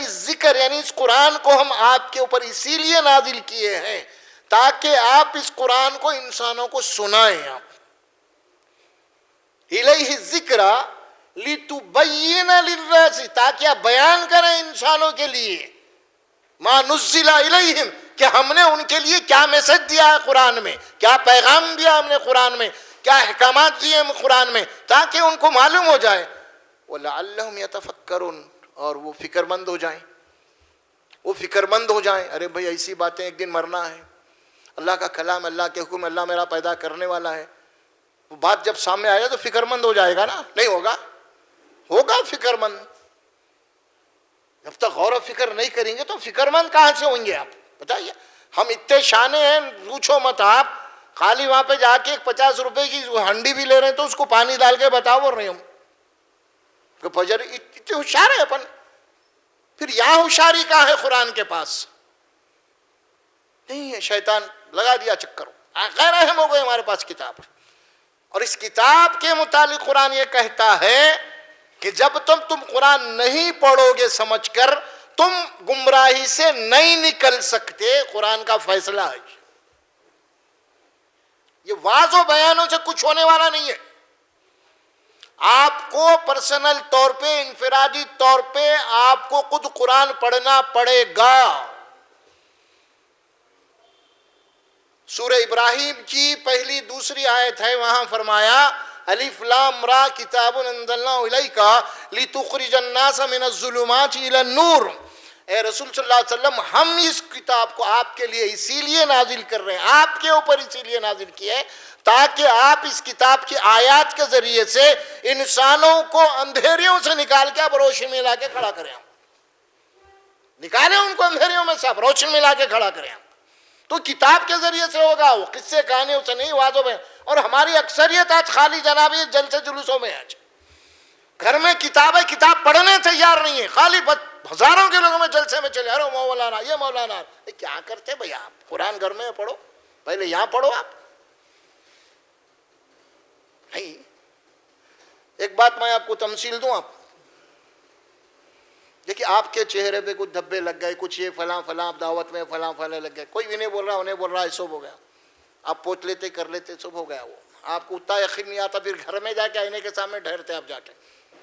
ذکر یعنی اس قرآن کو ہم آپ کے اوپر اسی لیے نازل کیے ہیں تاکہ آپ اس قرآن کو انسانوں کو سنائیں. آپ الیہ الذکر لتبین للناس، تاکہ آپ بیان کریں انسانوں کے لیے، ما نزل الیہم، کہ ہم نے ان کے لیے کیا میسج دیا ہے قرآن میں، کیا پیغام دیا ہم نے قرآن میں، کیا احکامات دیے ہم قرآن میں، تاکہ ان کو معلوم ہو جائے. وَلَعَلَّهُمْ يَتَفَكَّرُونَ، اور وہ فکر مند ہو جائیں. ارے بھائی ایسی باتیں، ایک دن مرنا ہے، اللہ کا کلام، اللہ کے حکم، اللہ میرا پیدا کرنے والا ہے. وہ بات جب سامنے آئے تو فکر مند ہو جائے گا نا؟ نہیں ہوگا فکر مند. جب تک غور و فکر نہیں کریں گے تو فکر مند کہاں سے ہوں گے آپ بتائیے؟ ہم اتنے شانے ہیں پوچھو مت آپ. خالی وہاں پہ جا کے 50 روپے کی ہنڈی بھی لے رہے ہیں تو اس کو پانی ڈال کے بتاؤ بول رہے ہم کہ فجر اتنے ہوشیار ہے اپن. پھر یہاں ہوشیاری کہاں ہے قرآن کے پاس؟ نہیں ہے، شیطان لگا دیا چکر، غیر اہم ہو گئے ہمارے پاس کتاب. اور اس کتاب کے متعلق قرآن یہ کہتا ہے کہ جب تم قرآن نہیں پڑھو گے سمجھ کر، تم گمراہی سے نہیں نکل سکتے. قرآن کا فیصلہ ہے یہ، واضح و بیانوں سے کچھ ہونے والا نہیں ہے. آپ کو پرسنل طور پہ، انفرادی طور پہ آپ کو خود قرآن پڑھنا پڑے گا. سورہ ابراہیم کی پہلی دوسری آیت ہے، وہاں فرمایا الف لام را کتاب انزلناہ الیک لتخرج الناس من الظلمات الی النور. اے رسول صلی اللہ علیہ وسلم ہم اس کتاب کو آپ کے لیے اسی لیے نازل کر رہے ہیں، آپ کے اوپر اسی لیے نازل کیا ہے تاکہ آپ اس کتاب کی آیات کے ذریعے سے انسانوں کو اندھیریوں سے نکال کے آپ روشنی میں لا کے کھڑا کریں، نکالیں ان کو اندھیریوں میں سے آپ روشنی میں لا کے کھڑا کریں۔ تو کتاب کے ذریعے سے ہوگا، وہ قصے کہانیوں سے نہیں، واضح میں۔ اور ہماری اکثریت آج خالی جناب یہ جلسے جلوسوں میں ہے، آج گھر میں کتاب ہے، کتاب پڑھنے تیار نہیں ہے، خالی ہزاروں کے لوگوں میں جلسے میں چلے، ارے مولانا یہ مولانا، کیا کرتے بھئی آپ؟ قرآن گھر میں پڑھو، پہلے یہاں پڑھو آپ۔ نہیں، ایک بات میں آپ کو تمثیل دوں، آپ دیکھیے آپ کے چہرے پہ کچھ دھبے لگ گئے، کچھ یہ فلاں فلاں، آپ دعوت میں فلاں فلاں لگ گئے، کوئی بھی نہیں بول رہا، انہیں بول رہا ہے، سب ہو گیا، آپ پوچھ لیتے کر لیتے، سب ہو گیا۔ وہ آپ کو اتنا یقین نہیں آتا، پھر گھر میں جا کے آئینے کے سامنے ٹھہرتے آپ جا کے،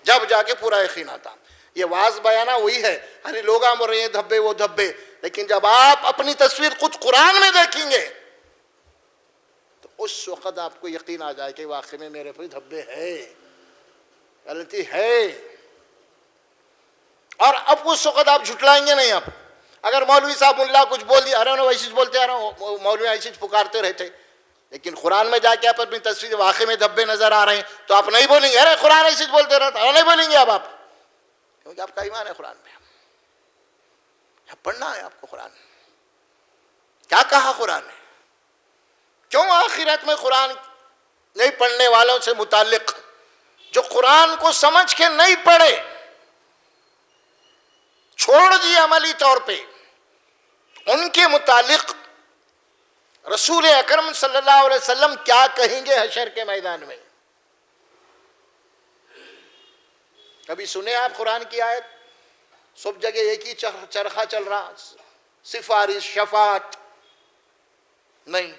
جب جا کے پورا یقین آتا۔ یہ واز بیانہ وہی ہے، ارے لوگ ہم رہے ہیں دھبے وہ دھبے، لیکن جب آپ اپنی تصویر خود قرآن میں دیکھیں گے تو اس وقت آپ کو یقین آ جائے کہ واقعی میں میرے پہ دھبے ہے، غلطی ہے۔ اور اب اس وقت آپ جھٹلائیں گے نہیں۔ آپ اگر مولوی صاحب ملا کچھ بول دیا، ارے ایسے بولتے، ارے مولوی ایسے پکارتے رہتے، لیکن قرآن میں جا کے آپ اپنی تصویر واقعی میں دھبے نظر آ رہے ہیں تو آپ نہیں بولیں گے، ارے قرآن ایسے بولتے رہتا، نہیں بولیں گے اب آپ، کیونکہ آپ کا ایمان ہے قرآن پہ۔ پڑھنا ہے آپ کو قرآن، کیا کہا قرآن نے، کیوں آخرت میں قرآن نہیں پڑھنے والوں سے متعلق، جو قرآن کو سمجھ کے نہیں پڑھے، چھوڑ دیے عملی طور پہ، ان کے متعلق رسول اکرم صلی اللہ علیہ وسلم کیا کہیں گے حشر کے میدان میں؟ کبھی سنے آپ قرآن کی آیت؟ سب جگہ ایک ہی چرخا چل رہا، سفارش شفاعت نہیں،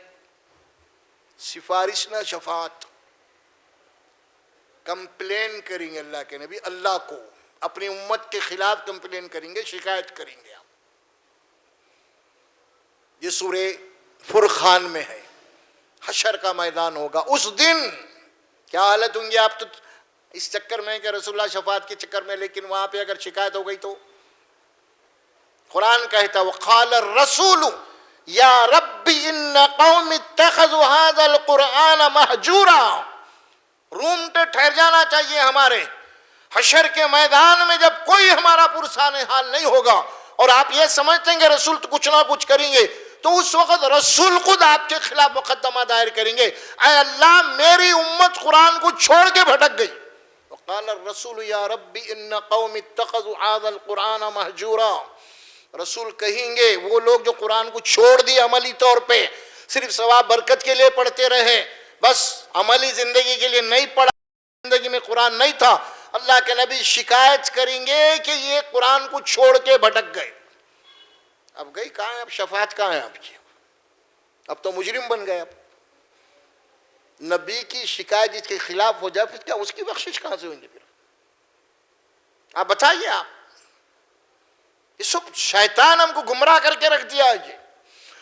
سفارش نہ شفاعت۔ کمپلین کریں گے اللہ کے نبی، اللہ کو اپنی امت کے خلاف کمپلین کریں گے، شکایت کریں گے آپ۔ یہ سورہ فرقان میں ہے، حشر کا میدان ہوگا، اس دن کیا حالت ہوں گی آپ؟ تو اس چکر میں کہ رسول اللہ شفاعت کے چکر میں، لیکن وہاں پہ اگر شکایت ہو گئی تو قرآن کہتا وقال الرسول یا رب ان قوم اتخذوا هذا القرآن مہجورا۔ روم پہ ٹھہر جانا چاہیے ہمارے، حشر کے میدان میں جب کوئی ہمارا پرسان حال نہیں ہوگا اور آپ یہ سمجھتے ہیں کہ رسول تو کچھ نہ کچھ کریں گے، تو اس وقت رسول خود آپ کے خلاف مقدمہ دائر کریں گے، اے اللہ میری امت قرآن کو چھوڑ کے بھٹک گئی۔ وقال الرسول یا رب ان قوم اتخذوا هذا القرآن مہجورا۔ رسول کہیں گے وہ لوگ جو قرآن کو چھوڑ دیے عملی طور پہ، صرف ثواب برکت کے لیے پڑھتے رہے، بس عملی زندگی کے لیے نہیں پڑھا، زندگی میں قرآن نہیں تھا، اللہ کے نبی شکایت کریں گے کہ یہ قرآن کو چھوڑ کے بھٹک گئے۔ اب گئی کہاں ہے؟ اب شفاعت کہاں ہے آپ کی؟ اب تو مجرم بن گئے۔ اب نبی کی شکایت جس کے خلاف ہو جائے پھر کیا اس کی بخشش کہاں سے ہوگی؟ پھر آپ بتائیے، آپ یہ سب شیطان ہم کو گمراہ کر کے رکھ دیا، یہ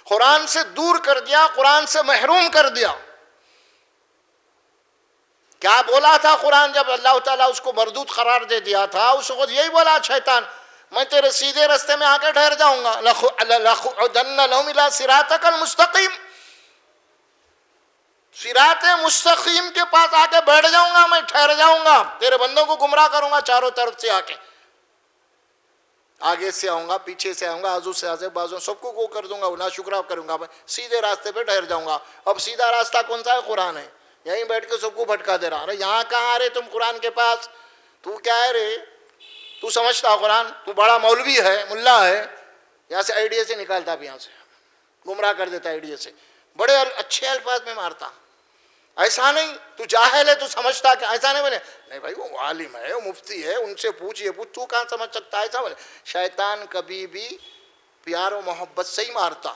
قرآن سے دور کر دیا، قرآن سے محروم کر دیا۔ کیا بولا تھا قرآن جب اللہ تعالیٰ اس کو مردود قرار دے دیا تھا؟ اس وقت یہی بولا شیطان، میں تیرے سیدھے رستے میں آ کے ٹھہر جاؤں گا، لَأَقْعُدَنَّ لَهُمْ إِلَىٰ صِرَاطِكَ الْمُسْتَقِيمِ، صراط مستقیم کے پاس آ کے بیٹھ جاؤں گا، میں ٹھہر جاؤں گا، تیرے بندوں کو گمراہ کروں گا چاروں طرف سے آ کے، آگے سے آؤں گا، پیچھے سے آؤں گا، آزو سے آزے بازو سب کو کر دوں گا، ناشکرا کروں گا، میں سیدھے راستے پہ ٹھہر جاؤں گا۔ اب سیدھا راستہ کون سا ہے؟ قرآن ہے، یہیں بیٹھ کے سب کو بھٹکا دے رہا۔ ارے یہاں کہاں آ رہے تم قرآن کے پاس؟ تو کیا ہے رے؟ تو سمجھتا قرآن؟ تو بڑا مولوی ہے، ملا ہے، یہاں سے آئیڈیا سے نکالتا، اب یہاں سے گمراہ کر دیتا آئیڈیا سے، بڑے اچھے الفاظ میں مارتا۔ ایسا نہیں، تو جاہل ہے، تو سمجھتا کہ ایسا نہیں بولے، نہیں بھائی وہ عالم ہے، وہ مفتی ہے، ان سے پوچھ، یہ پوچھ، تو کہاں سمجھ سکتا ہے ایسا بولے۔ شیطان کبھی بھی پیار و محبت سے ہی مارتا۔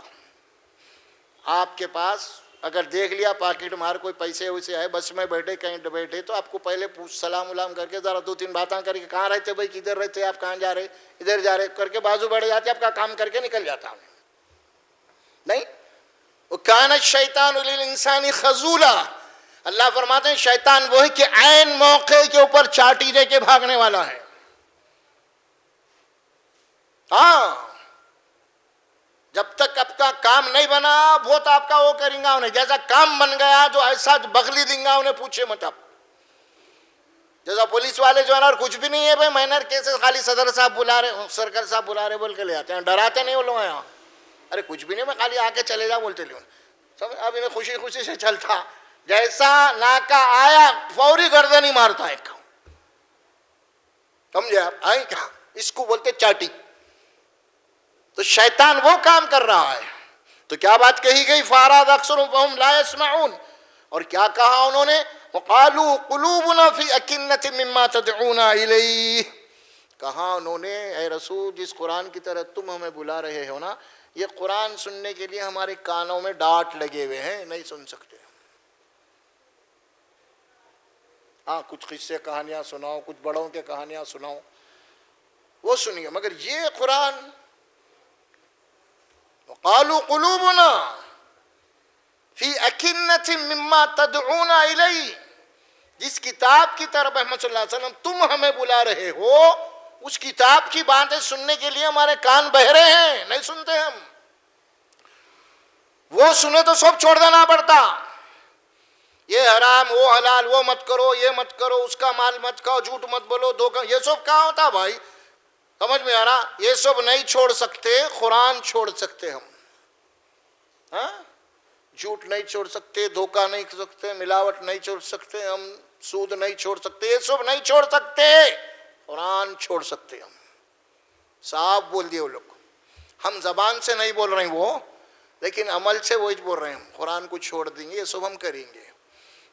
آپ کے پاس اگر دیکھ لیا پاکٹ مار کوئی پیسے ویسے آئے، بس میں بیٹھے کہیں بیٹھے، تو آپ کو پہلے پوچھ، سلام ولام کر کے ذرا دو تین باتیں کر کے، کہاں رہتے بھائی، کدھر رہتے آپ، کہاں جا رہے، ادھر جا رہے کر کے بازو بیٹھ جاتے، آپ کا کام کر کے نکل جاتا۔ نہیں، وَكَانَ الشَّيْطَانُ لِلْإِنسَانِ خَذُولًا، اللہ فرماتے ہیں شیطان وہ ہے کہ عین موقع کے اوپر چاٹی دے کے بھاگنے والا ہے۔ ہاں جب تک آپ کا کام نہیں بنا ووٹ آپ کا وہ کریں گا انہیں، جیسا کام بن گیا جو ایسا بغلی دیں گا انہیں پوچھے مت آپ. جیسا پولیس والے جو ہے نا اور کچھ بھی نہیں ہے بھائی مائنر کیسز خالی صدر صاحب بلا رہے سرکل صاحب بلا رہے بول کے لے آتے ہیں، ڈراتے نہیں وہ لوگ یہاں. ارے کچھ بھی نہیں میں خالی آ کے چلے جا بولتے لے سب. اب انہیں خوشی خوشی سے چلتا، جیسا ناکا آیا فوری گردن ہی مارتا ہے. سمجھے آپ؟ آئیں کیا اس کو بولتے چاٹی. تو شیطان وہ کام کر رہا ہے. تو کیا بات کہی گئی؟ فاراد اکثرهم فهم لا يسمعون. اور کیا کہا انہوں نے؟ وقالوا قلوبنا في أكنة مما تدعونا إليه. کہا انہوں نے اے رسول جس قرآن کی طرح تم ہمیں بلا رہے ہو نا، یہ قرآن سننے کے لیے ہمارے کانوں میں ڈانٹ لگے ہوئے ہیں، نہیں سن سکتے. ہاں کچھ قصے کہانیاں سناؤ، کچھ بڑوں کے کہانیاں سناؤ، وہ سنیے، مگر یہ قرآن وقالوا قلوبنا فی اکنۃ مما تدعونا الیہ، جس کتاب کی طرف محمد صلی اللہ علیہ وسلم تم ہمیں بلا رہے ہو اس کتاب کی باتیں سننے کے لیے ہمارے کان بہرے ہیں، نہیں سنتے ہم. وہ سنے تو سب چھوڑ دینا پڑتا. یہ حرام وہ حلال، وہ مت کرو یہ مت کرو، اس کا مال مت کھاؤ، جھوٹ مت بولو، دھوکہ، یہ سب کہاں ہوتا بھائی؟ سمجھ میں آ رہا؟ یہ سب نہیں چھوڑ سکتے، قرآن چھوڑ سکتے ہم. ہاں جھوٹ نہیں چھوڑ سکتے، دھوکہ نہیں چھوڑ سکتے، ملاوٹ نہیں چھوڑ سکتے ہم، سود نہیں چھوڑ سکتے، یہ سب نہیں چھوڑ سکتے، قرآن چھوڑ سکتے ہم. صاحب بول دیے وہ لوگ. ہم زبان سے نہیں بول رہے ہیں وہ، لیکن عمل سے وہی بول رہے ہیں ہم قرآن کو چھوڑ دیں گے، یہ سب ہم کریں گے.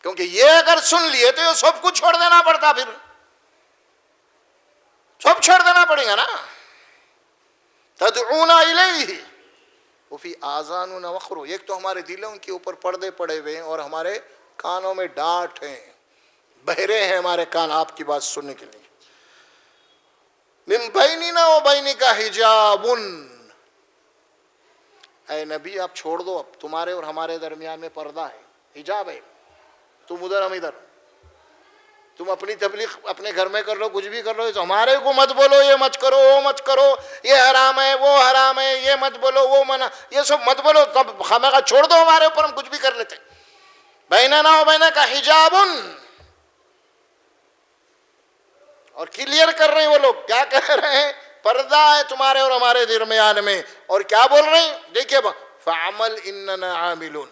کیونکہ یہ اگر سن لیے تو یہ سب کچھ چھوڑ دینا پڑتا، پھر سب چھوڑ دینا پڑے گا نا. تدعونا الیہ وفی آذاننا وقر. ایک تو ہمارے دلوں کے اوپر پردے پڑے ہوئے ہیں اور ہمارے کانوں میں ڈانٹ ہیں، بہرے ہیں ہمارے کان آپ کی بات سننے کے لیے. من بیننا و بینک حجاب. اے نبی آپ چھوڑ دو، اب تمہارے اور ہمارے درمیان میں پردہ ہے، حجاب ہے. تم ادھر ہم ادھر، تم اپنی تبلیغ اپنے گھر میں کر لو، کچھ بھی کر لو، تو ہمارے کو مت بولو یہ مت کرو وہ مت کرو، یہ حرام ہے وہ حرام ہے، یہ مت بولو وہ منع، یہ سب مت بولو، تب خامخواہ چھوڑ دو ہمارے اوپر، ہم کچھ بھی کر لیتے. بیننا و بینک حجاب. اور کلیئر کر رہے ہیں وہ لوگ، کیا کہہ رہے ہیں؟ پردہ ہے تمہارے اور ہمارے درمیان میں. اور کیا بول رہے ہیں دیکھیے، فعمل اننا عاملون.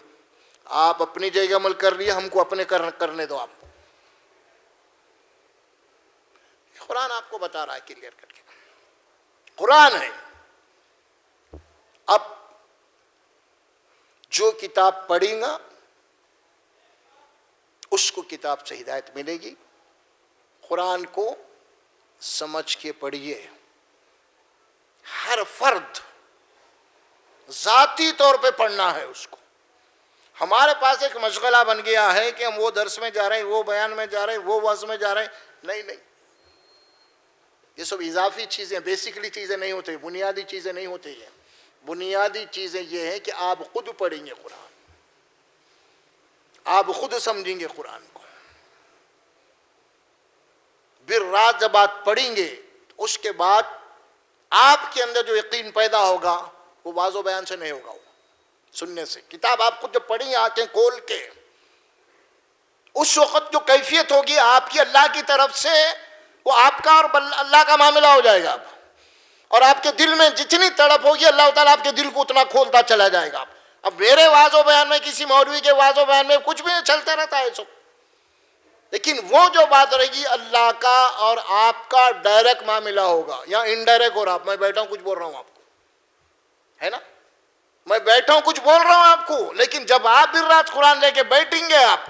آپ اپنی جگہ عمل کر لیے، ہم کو اپنے کرنے دو. آپ قرآن آپ کو بتا رہا ہے کلیئر کر کے، قرآن ہے. اب جو کتاب پڑھیں گا اس کو کتاب سے ہدایت ملے گی. قرآن کو سمجھ کے پڑھیے. ہر فرد ذاتی طور پہ پڑھنا ہے اس کو. ہمارے پاس ایک مشغلہ بن گیا ہے کہ ہم وہ درس میں جا رہے ہیں، وہ بیان میں جا رہے ہیں، وہ وعظ میں جا رہے ہیں. نہیں، یہ سب اضافی چیزیں، بیسکلی چیزیں نہیں ہوتی، بنیادی چیزیں نہیں ہوتی ہیں. بنیادی چیزیں یہ ہیں کہ آپ خود پڑھیں گے قرآن، آپ خود سمجھیں گے قرآن کو. پھر رات جب آپ پڑھیں گے اس کے بعد آپ کے اندر جو یقین پیدا ہوگا وہ واضح و بیان سے نہیں ہوگا، وہ سننے سے. کتاب آپ خود جب پڑھیں گے آنکھیں کھول کے، اس وقت جو کیفیت ہوگی آپ کی اللہ کی طرف سے، وہ آپ کا اور اللہ کا معاملہ ہو جائے گا. اور آپ کے دل میں جتنی تڑپ ہوگی اللہ تعالیٰ آپ کے دل کو اتنا کھولتا چلا جائے گا. اب میرے واضح و بیان میں، کسی مولوی کے واضح و بیان میں کچھ بھی چلتا رہتا ہے سب، لیکن وہ جو بات رہے گی اللہ کا اور آپ کا ڈائریکٹ معاملہ ہوگا یا انڈائریکٹ ہو رہا. میں بیٹھا ہوں کچھ بول رہا ہوں آپ کو، ہے نا، میں بیٹھا ہوں کچھ بول رہا ہوں آپ کو، لیکن جب آپ بھی رات قرآن لے کے بیٹھیں گے آپ،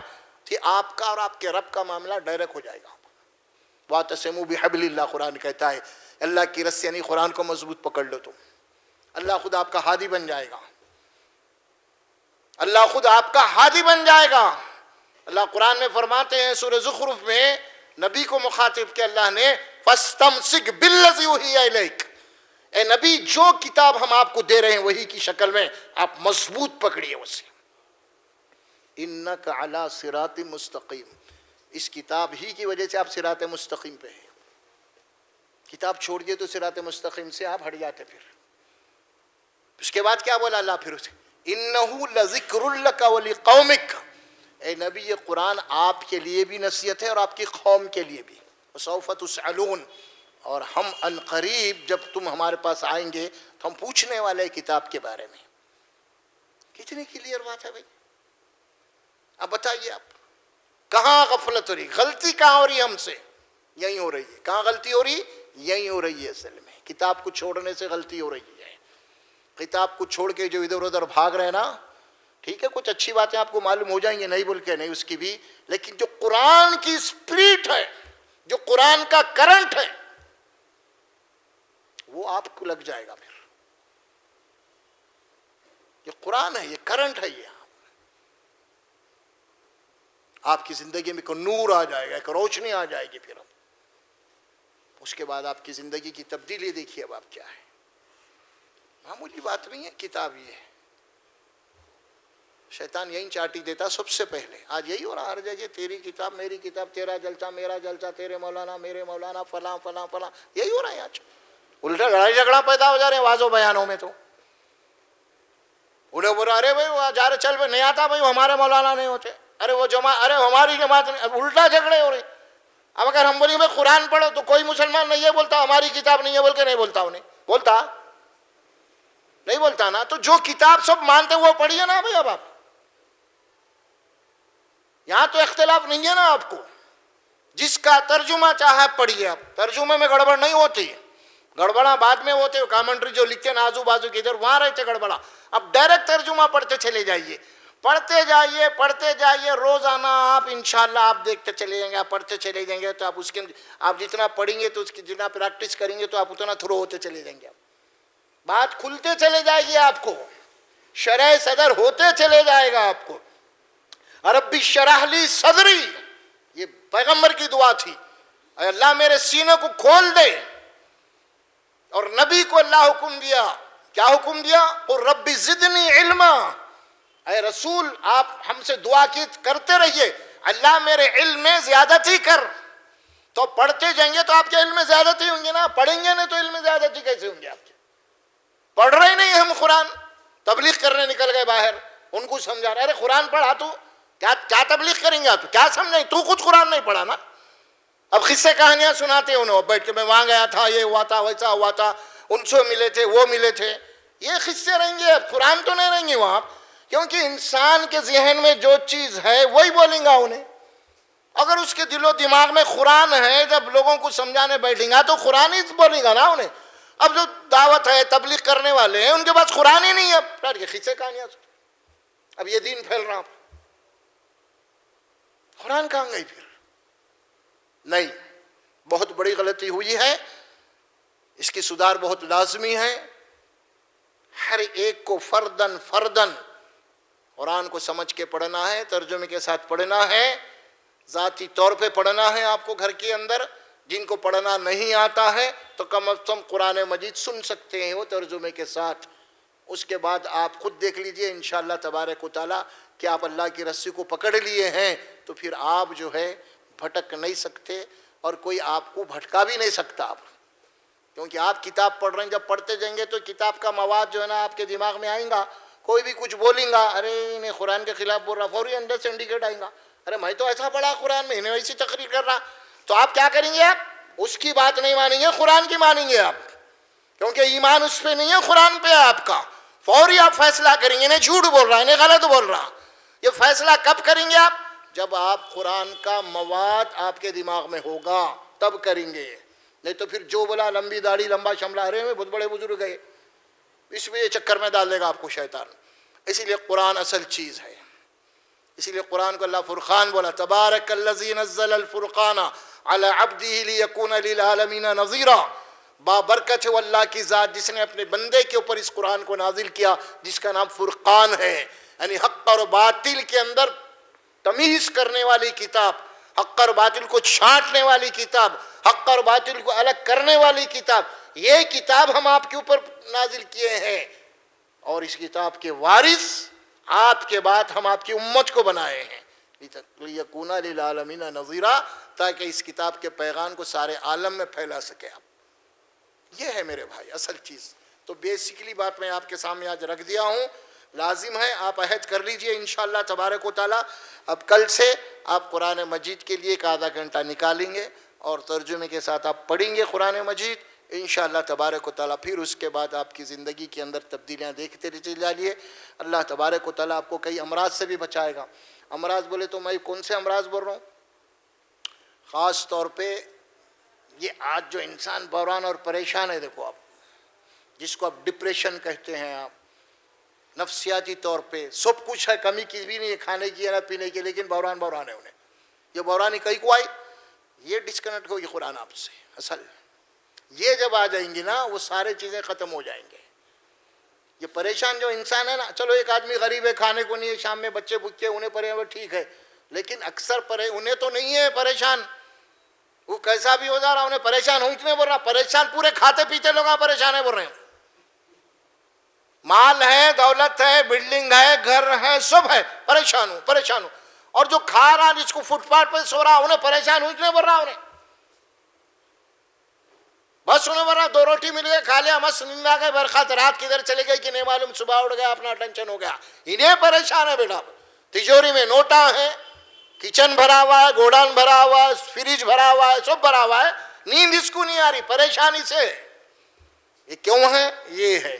تو آپ کا اور آپ کے رب کا معاملہ ڈائریکٹ ہو جائے گا. وَاعْتَصِمُوا بِحَبْلِ اللَّهِ قرآن کہتا ہے، اللہ کی رسی یعنی قرآن کو مضبوط پکڑ لو تم، اللہ خود آپ کا ہادی بن جائے گا. اللہ خود آپ کا ہادی بن جائے گا. اللہ قرآن میں فرماتے ہیں سورہ زخرف میں، نبی کو مخاطب کہ اللہ نے فَاسْتَمْسِكْ بِالَّذِي أُوحِيَ إِلَيْكَ، اے نبی جو کتاب ہم آپ کو دے رہے ہیں وہی کی شکل میں آپ مضبوط پکڑیے اسے. إِنَّكَ عَلَى صِرَاطٍ مُسْتَقِيمٍ، اس کتاب ہی کی وجہ سے آپ صراط مستقیم پہ ہیں. کتاب چھوڑ دیے تو صراط مستقیم سے آپ ہٹ جاتے. پھر اس کے بعد کیا بولا اللہ پھر اسے؟ اِنَّهُ لَذِكْرٌ لَكَ وَلِقَوْمِكَ. اے نبی یہ قرآن آپ کے لیے بھی نصیحت ہے اور آپ کی قوم کے لیے بھی. وَسَوْفَ تُسْأَلُونَ. اور ہم ان قریب جب تم ہمارے پاس آئیں گے تو ہم پوچھنے والے ہیں کتاب کے بارے میں. کتنی کلیئر بات ہے بھائی. اب بتائیے آپ کہاں غفلت ہو رہی، غلطی کہاں ہو رہی ہم سے؟ یہی ہو رہی ہے. کہاں غلطی ہو رہی؟ یہی ہو رہی ہے. اصل میں کتاب کو چھوڑنے سے غلطی ہو رہی ہے. کتاب کو چھوڑ کے جو ادھر ادھر بھاگ رہے نا، ٹھیک ہے کچھ اچھی باتیں آپ کو معلوم ہو جائیں گے، نہیں بول کے نہیں اس کی بھی، لیکن جو قرآن کی اسپرٹ ہے، جو قرآن کا کرنٹ ہے، وہ آپ کو لگ جائے گا. پھر یہ قرآن ہے، یہ کرنٹ ہے، یہ آپ کی زندگی میں ایک نور آ جائے گا، ایک روشنی آ جائے گی. پھر اس کے بعد آپ کی زندگی کی تبدیلی دیکھیے اب آپ کیا ہے. معمولی بات نہیں ہے کتاب. یہ شیطان یہی چاٹی دیتا سب سے پہلے. آج یہی ہو رہا ہر جگہ، تیری کتاب میری کتاب، تیرا جلسہ میرا جلسہ، تیرے مولانا میرے مولانا، فلاں فلاں فلاں. یہی ہو رہا ہے آج. الٹا لڑائی جھگڑا پیدا ہو جا رہے ہیں واضح بیانوں میں. تو انہیں بولا ارے بھائی وہ جا رہے چل بھائی نہیں آتا بھائی وہ ہمارے مولانا نہیں ہوتے، ارے وہ جماعت، ارے ہماری جماعت نہیں. الٹا جھگڑے ہو رہے. اب اگر ہم بولیں بھائی قرآن پڑھو تو کوئی مسلمان نہیں ہے بولتا ہماری کتاب نہیں ہے بول کے نہیں بولتا. انہیں بولتا نہیں بولتا نا. تو جو کتاب سب مانتے وہ پڑھیے نا بھائی. اب آپ یہاں تو اختلاف نہیں ہے نا آپ کو. جس کا ترجمہ چاہے پڑھیے. آپ ترجمے میں گڑبڑ نہیں ہوتی، گڑبڑا بعد میں ہوتے. کامنٹری جو لکھتے ہیں آزو بازو کی ادھر وہاں رہتے گڑبڑا. اب ڈائریکٹ ترجمہ پڑھتے چلے جائیے، پڑھتے جائیے پڑھتے جائیے. روزانہ آپ انشاءاللہ آپ دیکھتے چلے جائیں گے، آپ پڑھتے چلے جائیں گے. تو آپ اس کے آپ جتنا پڑھیں گے تو اس کی جتنا پریکٹس کریں گے تو آپ اتنا تھرو ہوتے چلے جائیں گے. بات کھلتے چلے جائے گی آپ کو، شرح صدر ہوتے چلے جائے گا آپ کو. ربی اشرح لی صدری، یہ پیغمبر کی دعا تھی. اے اللہ میرے سینے کو کھول دے. اور نبی کو اللہ حکم دیا، کیا حکم دیا؟ قل ربی زدنی علما. اے رسول آپ ہم سے دعا کی کرتے رہیے، اللہ میرے علم میں زیادتی کر. تو پڑھتے جائیں گے تو آپ کے علم میں زیادتی ہوں گے نا. پڑھیں گے نہیں تو علم میں زیادتی کیسے ہوں گے آپ کے؟ پڑھ رہے نہیں ہم قرآن، تبلیغ کرنے نکل گئے باہر، ان کو سمجھا رہے ارے قرآن پڑھا تو کیا تبلیغ کریں گے آپ؟ کیا سمجھیں؟ تو کچھ قرآن نہیں پڑھا نا. اب قصے کہانیاں سناتے ہیں انہوں بیٹھ کے، میں وہاں گیا تھا، یہ ہوا تھا، ویسا ہوا تھا، ان سے ملے تھے، وہ ملے تھے. یہ قصے رہیں گے، اب قرآن تو نہیں رہیں گے وہاں. کیونکہ انسان کے ذہن میں جو چیز ہے وہی بولیں گا انہیں. اگر اس کے دل و دماغ میں قرآن ہے، جب لوگوں کو سمجھانے بیٹھیں گا تو قرآن ہی بولے گا نا انہیں. اب جو دعوت ہے تبلیغ کرنے والے ہیں ان کے پاس قرآن ہی نہیں ہے. اب یہ قصے کہانیاں اب یہ دین پھیل رہا، قرآن کہاں گئی پھر؟ نہیں، بہت بڑی غلطی ہوئی ہے. اس کی سدھار بہت لازمی ہے. ہر ایک کو فردن فردن قرآن کو سمجھ کے پڑھنا ہے، ترجمے کے ساتھ پڑھنا ہے، ذاتی طور پہ پڑھنا ہے. آپ کو گھر کے اندر جن کو پڑھنا نہیں آتا ہے تو کم از کم قرآن مجید سن سکتے ہیں وہ ترجمے کے ساتھ. اس کے بعد آپ خود دیکھ لیجئے انشاءاللہ تبارک و تعالیٰ کہ آپ اللہ کی رسی کو پکڑ لیے ہیں تو پھر آپ جو ہے بھٹک نہیں سکتے اور کوئی آپ کو بھٹکا بھی نہیں سکتا. آپ کیونکہ آپ کتاب پڑھ رہے ہیں، جب پڑھتے جائیں گے تو کتاب کا مواد جو ہے نا آپ کے دماغ میں آئیں گا. کوئی بھی کچھ بولیں گا، ارے انہیں قرآن کے خلاف بول رہا، فوری اندر سے انڈیکیٹ آئیں گا، ارے میں تو ایسا پڑھا قرآن میں، انہیں ویسی تقریر کر رہا. تو آپ کیا کریں گے؟ آپ اس کی بات نہیں مانیں گے، قرآن کی مانیں گے آپ. کیونکہ ایمان اس پہ نہیں ہے، قرآن پہ ہے آپ کا. فوری آپ فیصلہ کریں گے انہیں جھوٹ بول رہا، انہیں غلط بول رہا. یہ فیصلہ کب کریں گے آپ؟ جب آپ قرآن کا مواد آپ کے دماغ میں ہوگا تب کریں گے. نہیں تو پھر جو بولا لمبی داڑھی لمبا شملہ، ارے میں بہت بڑے بزرگ گئے، اس میں یہ چکر میں ڈال دے گا آپ کو شیطان. اسی لیے قرآن اصل چیز ہے. اسی لیے قرآن کو اللہ فرقان بولا، تبارک الذی نزل الفرقان علی عبدہ لیکون للعالمین نذیرا. بابرکت ہے وہ اللہ کی ذات جس نے اپنے بندے کے اوپر اس قرآن کو نازل کیا جس کا نام فرقان ہے. یعنی حق اور باطل کے اندر تمیز کرنے والی کتاب، حق اور باطل کو چھانٹنے والی کتاب، حق اور باطل کو الگ کرنے والی کتاب. یہ کتاب ہم آپ کے اوپر نازل کیے ہیں اور اس کتاب کے وارث آپ کے بعد ہم آپ کی امت کو بنائے ہیں. لیکون للعالمین نذیرا، تاکہ اس کتاب کے پیغام کو سارے عالم میں پھیلا سکے آپ. یہ ہے میرے بھائی اصل چیز. تو بیسیکلی بات میں آپ کے سامنے آج رکھ دیا ہوں. لازم ہے آپ عہد کر لیجئے انشاءاللہ تبارک و تعالی. اب کل سے آپ قرآن مجید کے لیے ایک آدھا گھنٹہ نکالیں گے اور ترجمے کے ساتھ آپ پڑھیں گے قرآن مجید انشاءاللہ تبارک و تعالی. پھر اس کے بعد آپ کی زندگی کے اندر تبدیلیاں دیکھتے چلے جائیے. اللہ تبارک و تعالی آپ کو کئی امراض سے بھی بچائے گا. امراض بولے تو میں کون سے امراض بول رہا ہوں؟ خاص طور پہ یہ آج جو انسان بحران اور پریشان ہے، دیکھو آپ جس کو آپ ڈپریشن کہتے ہیں، آپ نفسیاتی طور پہ سب کچھ ہے، کمی کی بھی نہیں ہے کھانے کی نہ پینے کی، لیکن بحران ہے انہیں. یہ بحرانی کئی کو آئی، یہ ڈسکنیکٹ ہوگی قرآن آپ سے. اصل یہ جب آ جائیں گی نا وہ سارے چیزیں ختم ہو جائیں گے. یہ پریشان جو انسان ہے نا، چلو ایک آدمی غریب ہے، کھانے کو نہیں ہے، شام میں بچے بھوکے انہیں پڑے ہوئے ٹھیک ہے، لیکن اکثر انہیں تو نہیں ہے پریشان، وہ کیسا بھی ہو جا رہا انہیں پریشان ہوں اتنے بول رہا. پریشان پورے کھاتے پیتے لوگ پریشان ہے بول رہے ہیں. مال ہے، دولت ہے، بلڈنگ ہے، گھر ہے، سب ہے، پریشان ہوں. اور جو کھا رہا جس کو فٹ پاتھ پہ سو رہا انہیں پریشان ہوں اتنے بول رہا انہیں. بس انہیں بول رہا 2 روٹی مل گئے کھا لیا، مست نیند آ گئے، برخات رات کدھر چلے گئی کہ نہیں معلوم، صبح اٹھ گیا اپنا ٹینشن ہو گیا. انہیں پریشان ہے بیٹا. تجوری میں نوٹا ہے، کچن بھرا ہوا ہے، گوڈاؤن بھرا ہوا ہے، فریج بھرا ہوا ہے، سب بھرا ہوا ہے، نیند اس کو نہیں آ رہی پریشانی سے. یہ کیوں ہے؟ یہ ہے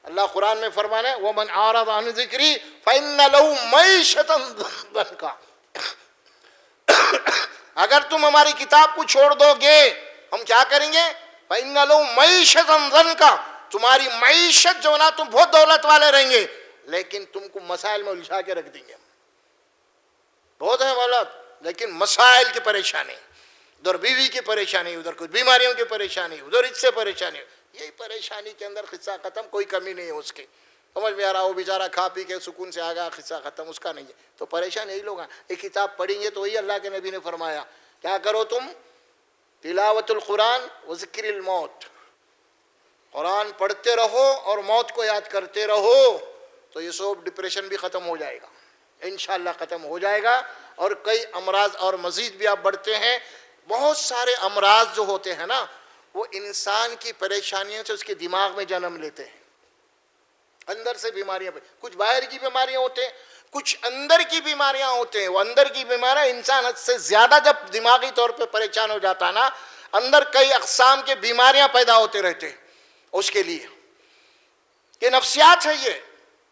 اللہ قرآن میں فرمانا ہے وَمَنْ أَعْرَضَ عَنْ ذِكْرِي فَإِنَّ لَهُ مَعِيشَةً ضَنْكًا. اگر تم ہماری کتاب کو چھوڑ دو گے ہم کیا کریں گے؟ فَإِنَّ لَهُ مَعِيشَةً ضَنْكًا. تمہاری معیشت جو نا تم بہت دولت والے رہیں گے لیکن تم کو مسائل میں الجھا کے رکھ دیں گے. بہت ہے دولت لیکن مسائل کی پریشانی، ادھر بیوی کی پریشانی، ادھر کچھ بیماریوں کی پریشانی، ادھر اس سے پریشانی. یہی پریشانی کے اندر قصہ ختم، کوئی کمی نہیں ہے اس کی. سمجھ میں آ رہا وہ بیچارہ کھا پی کے سکون سے آ گیا، قصہ ختم، اس کا نہیں ہے. تو پریشان یہی لوگ ہیں. ایک کتاب پڑھیں گے تو وہی اللہ کے نبی نے فرمایا کیا کرو تم؟ تلاوت القرآن و ذکر الموت. قرآن پڑھتے رہو اور موت کو یاد کرتے رہو تو یہ سب ڈپریشن بھی ختم ہو جائے گا انشاءاللہ، ختم ہو جائے گا. اور کئی امراض اور مزید بھی آپ بڑھتے ہیں. بہت سارے امراض جو ہوتے ہیں نا وہ انسان کی پریشانیوں سے اس کے دماغ میں جنم لیتے ہیں. اندر سے بیماریاں، کچھ باہر کی بیماریاں ہوتے ہیں، کچھ اندر کی بیماریاں ہوتے ہیں. وہ اندر کی بیماریاں انسان حد سے زیادہ جب دماغی طور پہ پریشان ہو جاتا ہے نا، اندر کئی اقسام کے بیماریاں پیدا ہوتے رہتے ہیں. اس کے لیے یہ نفسیات ہے. یہ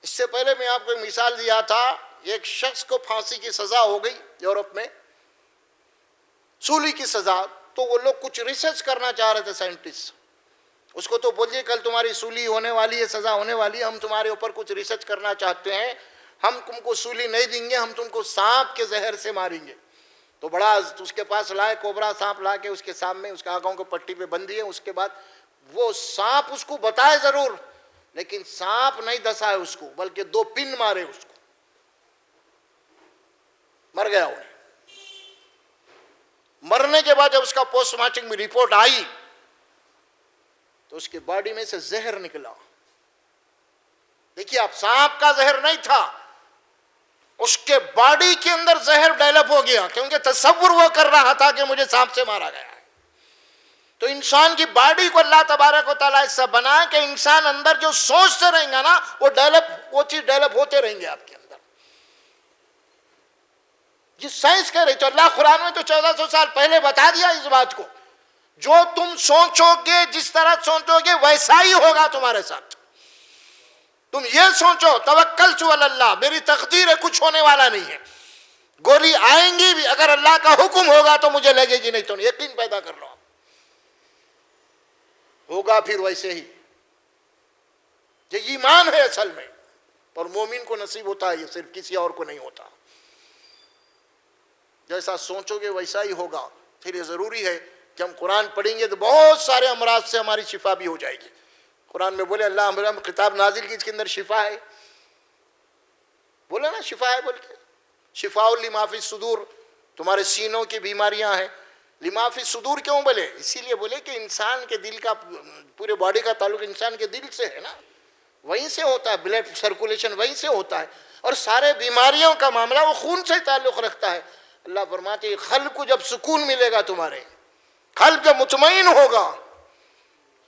اس سے پہلے میں آپ کو ایک مثال دیا تھا، ایک شخص کو پھانسی کی سزا ہو گئی یورپ میں، سولی کی سزا. تو وہ لوگ کچھ ریسرچ کرنا چاہ رہے تھے سائنٹسٹ. اس کو تو بولیے کل تمہاری سولی ہونے والی ہے، سزا ہونے والی ہے، ہم تمہارے اوپر کچھ ریسرچ کرنا چاہتے ہیں، ہم تم کو سولی نہیں دیں گے، ہم تم کو سانپ کے زہر سے ماریں گے. تو بڑا اس کے پاس لائے کوبرا سانپ لا کے اس کے سامنے اس کے آنکھوں کو پٹی پہ بند دیے. اس کے بعد وہ سانپ اس کو بتائے ضرور لیکن سانپ نہیں دسائے اس کو، بلکہ 2 پن مارے اس کو، مر گیا. انہیں مرنے کے بعد جب اس کا پوسٹ مارٹم میں رپورٹ آئی تو اس کے باڈی میں سے زہر نکلا. دیکھیے آپ، سانپ کا زہر نہیں تھا، اس کے باڈی کے اندر زہر ڈیولپ ہو گیا کیونکہ تصور وہ کر رہا تھا کہ مجھے سانپ سے مارا گیا ہے. تو انسان کی باڈی کو اللہ تبارک و تعالیٰ ایسا بنا کہ انسان اندر جو سوچتے رہیں گا نا وہ چیز ڈیولپ ہوتے رہیں گے آپ کے اندر. جس سائنس کہہ رہی تو اللہ قرآن میں تو 1400 سال پہلے بتا دیا اس بات کو. جو تم سوچو گے، جس طرح سوچو گے ویسا ہی ہوگا تمہارے ساتھ. تم یہ سوچو توکلت علی اللہ، میری تقدیر ہے، کچھ ہونے والا نہیں ہے. گولی آئیں گی بھی، اگر اللہ کا حکم ہوگا تو مجھے لگے گی، نہیں تو یقین پیدا کر لو ہوگا پھر ویسے ہی. یہ ایمان ہے اصل میں، اور مومن کو نصیب ہوتا ہے، یہ صرف کسی اور کو نہیں ہوتا. جیسا سوچو گے ویسا ہی ہوگا. پھر یہ ضروری ہے کہ ہم قرآن پڑھیں گے تو بہت سارے امراض سے ہماری شفا بھی ہو جائے گی. قرآن میں بولے اللہ ہم کتاب نازل کی، اس کے اندر شفا ہے، بولے نا شفا ہے بول کے. شفاء لما فی الصدور، تمہارے سینوں کی بیماریاں ہیں. لما فی الصدور کیوں بولے؟ اسی لیے بولے کہ انسان کے دل کا، پورے باڈی کا تعلق انسان کے دل سے ہے نا، وہیں سے ہوتا ہے، بلڈ سرکولیشن وہیں سے ہوتا ہے. اور سارے بیماریوں کا معاملہ وہ خون سے تعلق رکھتا ہے. اللہ فرماتے ہیں قلب کو جب سکون ملے گا، تمہارے قلب جب مطمئن ہوگا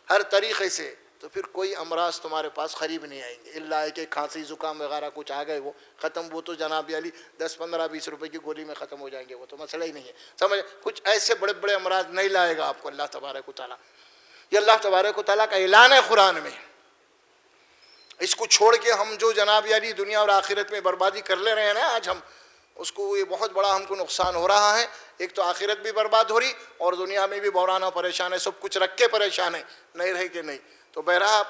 ہر طریقے سے، تو پھر کوئی امراض تمہارے پاس قریب نہیں آئیں گے، اللہ ہے کہ کھانسی زکام وغیرہ کچھ آ گئے وہ ختم، وہ تو جناب علی 10 15 20 روپے کی گولی میں ختم ہو جائیں گے، وہ تو مسئلہ ہی نہیں ہے، سمجھ؟ کچھ ایسے بڑے بڑے امراض نہیں لائے گا آپ کو اللہ تبارک و تعالیٰ۔ یہ اللہ تبارک و تعالیٰ کا اعلان ہے قرآن میں۔ اس کو چھوڑ کے ہم جو جناب علی دنیا اور آخرت میں بربادی کر لے رہے ہیں نا آج ہم، اس کو یہ بہت بڑا ہم کو نقصان ہو رہا ہے۔ ایک تو آخرت بھی برباد ہو رہی اور دنیا میں بھی بحران و پریشان ہے، سب کچھ رکھ کے پریشان ہے، نہیں رہے کہ نہیں۔ تو بہرحال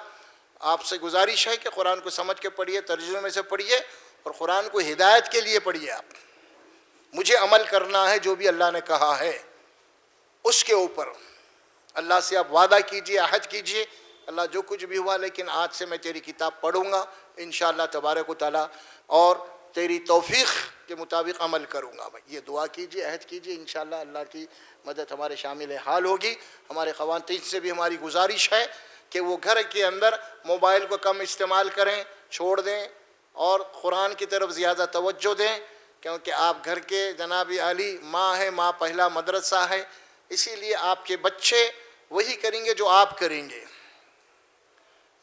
آپ سے گزارش ہے کہ قرآن کو سمجھ کے پڑھیے، ترجمے سے پڑھیے، اور قرآن کو ہدایت کے لیے پڑھیے۔ آپ مجھے عمل کرنا ہے جو بھی اللہ نے کہا ہے اس کے اوپر، اللہ سے آپ وعدہ کیجئے، عہد کیجئے، اللہ جو کچھ بھی ہوا لیکن آج سے میں تیری کتاب پڑھوں گا انشاءاللہ تبارک و تعالیٰ، اور تیری توفیق کے مطابق عمل کروں گا میں۔ یہ دعا کیجئے، عہد کیجئے، انشاءاللہ اللہ کی مدد ہمارے شامل حال ہوگی۔ ہمارے خواتین سے بھی ہماری گزارش ہے کہ وہ گھر کے اندر موبائل کو کم استعمال کریں، چھوڑ دیں، اور قرآن کی طرف زیادہ توجہ دیں، کیونکہ آپ گھر کے جناب عالی ماں ہے، ماں پہلا مدرسہ ہے، اسی لیے آپ کے بچے وہی کریں گے جو آپ کریں گے،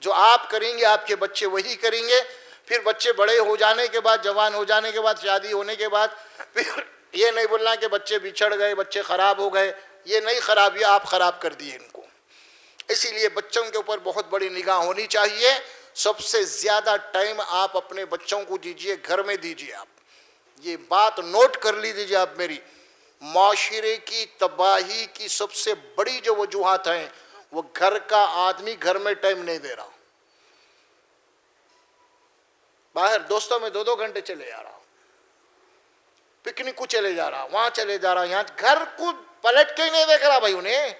جو آپ کریں گے آپ کے بچے وہی کریں گے۔ پھر بچے بڑے ہو جانے کے بعد، جوان ہو جانے کے بعد، شادی ہونے کے بعد، پھر یہ نہیں بولنا کہ بچے بچھڑ گئے، بچے خراب ہو گئے، یہ نہیں خرابی، آپ خراب کر دیے ان کو۔ اسی لیے بچوں کے اوپر بہت بڑی نگاہ ہونی چاہیے۔ سب سے زیادہ ٹائم آپ اپنے بچوں کو دیجئے، گھر میں دیجئے۔ آپ یہ بات نوٹ کر لیجئے آپ میری، معاشرے کی تباہی کی سب سے بڑی جو وجوہات ہیں وہ گھر کا آدمی گھر میں ٹائم نہیں دے رہا، باہر دوستوں میں 2 2 گھنٹے چلے جا رہا، پکنک کو چلے جا رہا، وہاں چلے جا رہا، یہاں گھر کو پلٹ کے ہی نہیں دیکھ رہا بھائی، انہیں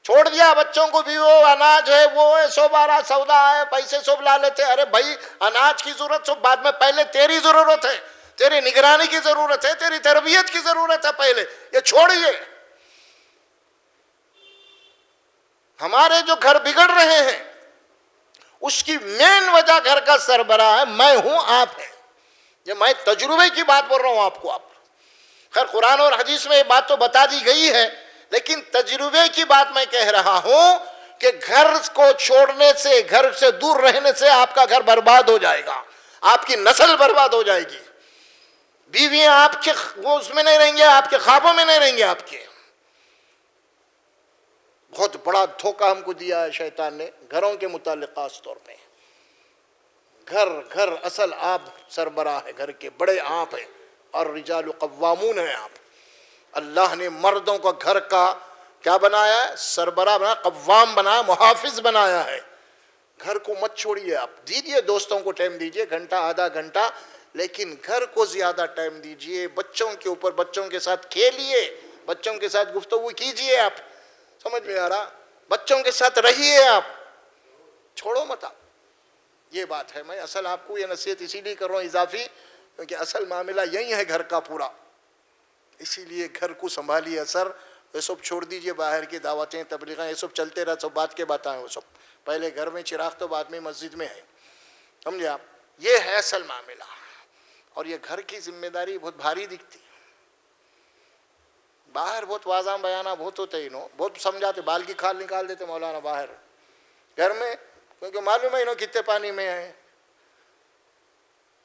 چھوڑ دیا بچوں کو بھی، وہ اناج ہے، وہ ہے، سو بارہ سودا ہے، پیسے سب لا لیتے۔ ارے بھائی اناج کی ضرورت سب بعد میں، پہلے تیری ضرورت ہے، تیری نگرانی کی ضرورت ہے، تیری تربیت کی ضرورت ہے پہلے، یہ چھوڑیے۔ ہمارے جو گھر بگڑ رہے ہیں اس کی مین وجہ گھر کا سربراہ ہے، میں ہوں، آپ ہیں۔ یہ میں تجربے کی بات بول رہا ہوں آپ کو۔ آپ خیر قرآن اور حدیث میں یہ بات تو بتا دی گئی ہے، لیکن تجربے کی بات میں کہہ رہا ہوں کہ گھر کو چھوڑنے سے، گھر سے دور رہنے سے آپ کا گھر برباد ہو جائے گا، آپ کی نسل برباد ہو جائے گی، بیویاں آپ کے وہ اس میں نہیں رہیں گے، آپ کے خوابوں میں نہیں رہیں گے آپ کے۔ بہت بڑا دھوکہ ہم کو دیا ہے شیطان نے گھروں کے متعلق، خاص طور پہ گھر اصل آپ سربراہ ہے، گھر کے بڑے آپ ہیں، اور رجال قوامون ہیں آپ۔ اللہ نے مردوں کو گھر کا کیا بنایا ہے؟ سربراہ بنایا، قوام بنایا، محافظ بنایا ہے۔ گھر کو مت چھوڑیے، آپ دیجیے، دوستوں کو ٹائم دیجیے، گھنٹہ آدھا گھنٹہ، لیکن گھر کو زیادہ ٹائم دیجیے۔ بچوں کے اوپر، بچوں کے ساتھ کھیلیے، بچوں کے ساتھ گفتگو کیجیے۔ آپ سمجھ میں آ رہا؟ بچوں کے ساتھ رہیے، آپ چھوڑو مت۔ یہ بات ہے، میں اصل آپ کو یہ نصیحت اسی لیے کر رہا ہوں اضافی، کیونکہ اصل معاملہ یہی ہے گھر کا پورا۔ اسی لیے گھر کو سنبھالیے، اثر یہ سب چھوڑ دیجئے، باہر کی دعوتیں، تبلیغیں، یہ سب چلتے رہا، سب بات کے باتیں، وہ سب پہلے گھر میں چراغ تو بعد میں مسجد میں ہے، سمجھے آپ؟ یہ ہے اصل معاملہ، اور یہ گھر کی ذمہ داری بہت بھاری دکھتی ہے۔ باہر بہت واضح بیانہ بہت ہوتے ہی نو، بہت سمجھاتے، بال کی کھال نکال دیتے مولانا باہر، گھر میں کیونکہ معلوم ہے انہوں کتنے پانی میں ہیں،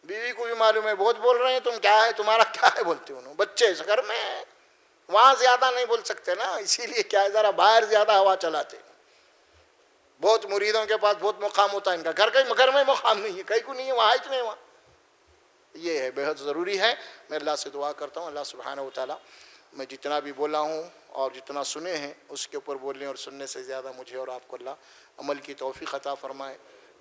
بیوی کو بھی معلوم ہے، بہت بول رہے ہیں، تم کیا ہے، تمہارا کیا ہے بولتے انہوں، بچے گھر میں ہیں، وہاں زیادہ نہیں بول سکتے نا، اسی لیے کیا ہے ذرا باہر زیادہ ہوا چلاتے۔ بہت مریدوں کے پاس بہت مقام ہوتا ہے ان کا، گھر میں مقام نہیں ہے، کہیں کو نہیں ہے، وہاں ہی نہیں، وہاں یہ ہے، بہت ضروری ہے۔ میں اللہ سے دعا کرتا ہوں اللہ سبحانہ و تعالیٰ میں جتنا بھی بولا ہوں اور جتنا سنے ہیں اس کے اوپر بولنے اور سننے سے زیادہ مجھے اور آپ کو اللہ عمل کی توفیق عطا فرمائے۔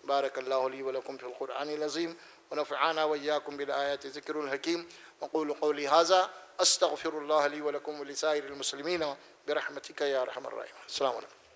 بارک اللہ لی ولکم فی القرآن العظیم ونفعنا وإياكم بالآيات ذکر الحکیم وقول قولی هذا استغفر اللہ لی ولکم ولسائر المسلمین برحمتک یا ارحم الراحمین۔ السلام علیکم۔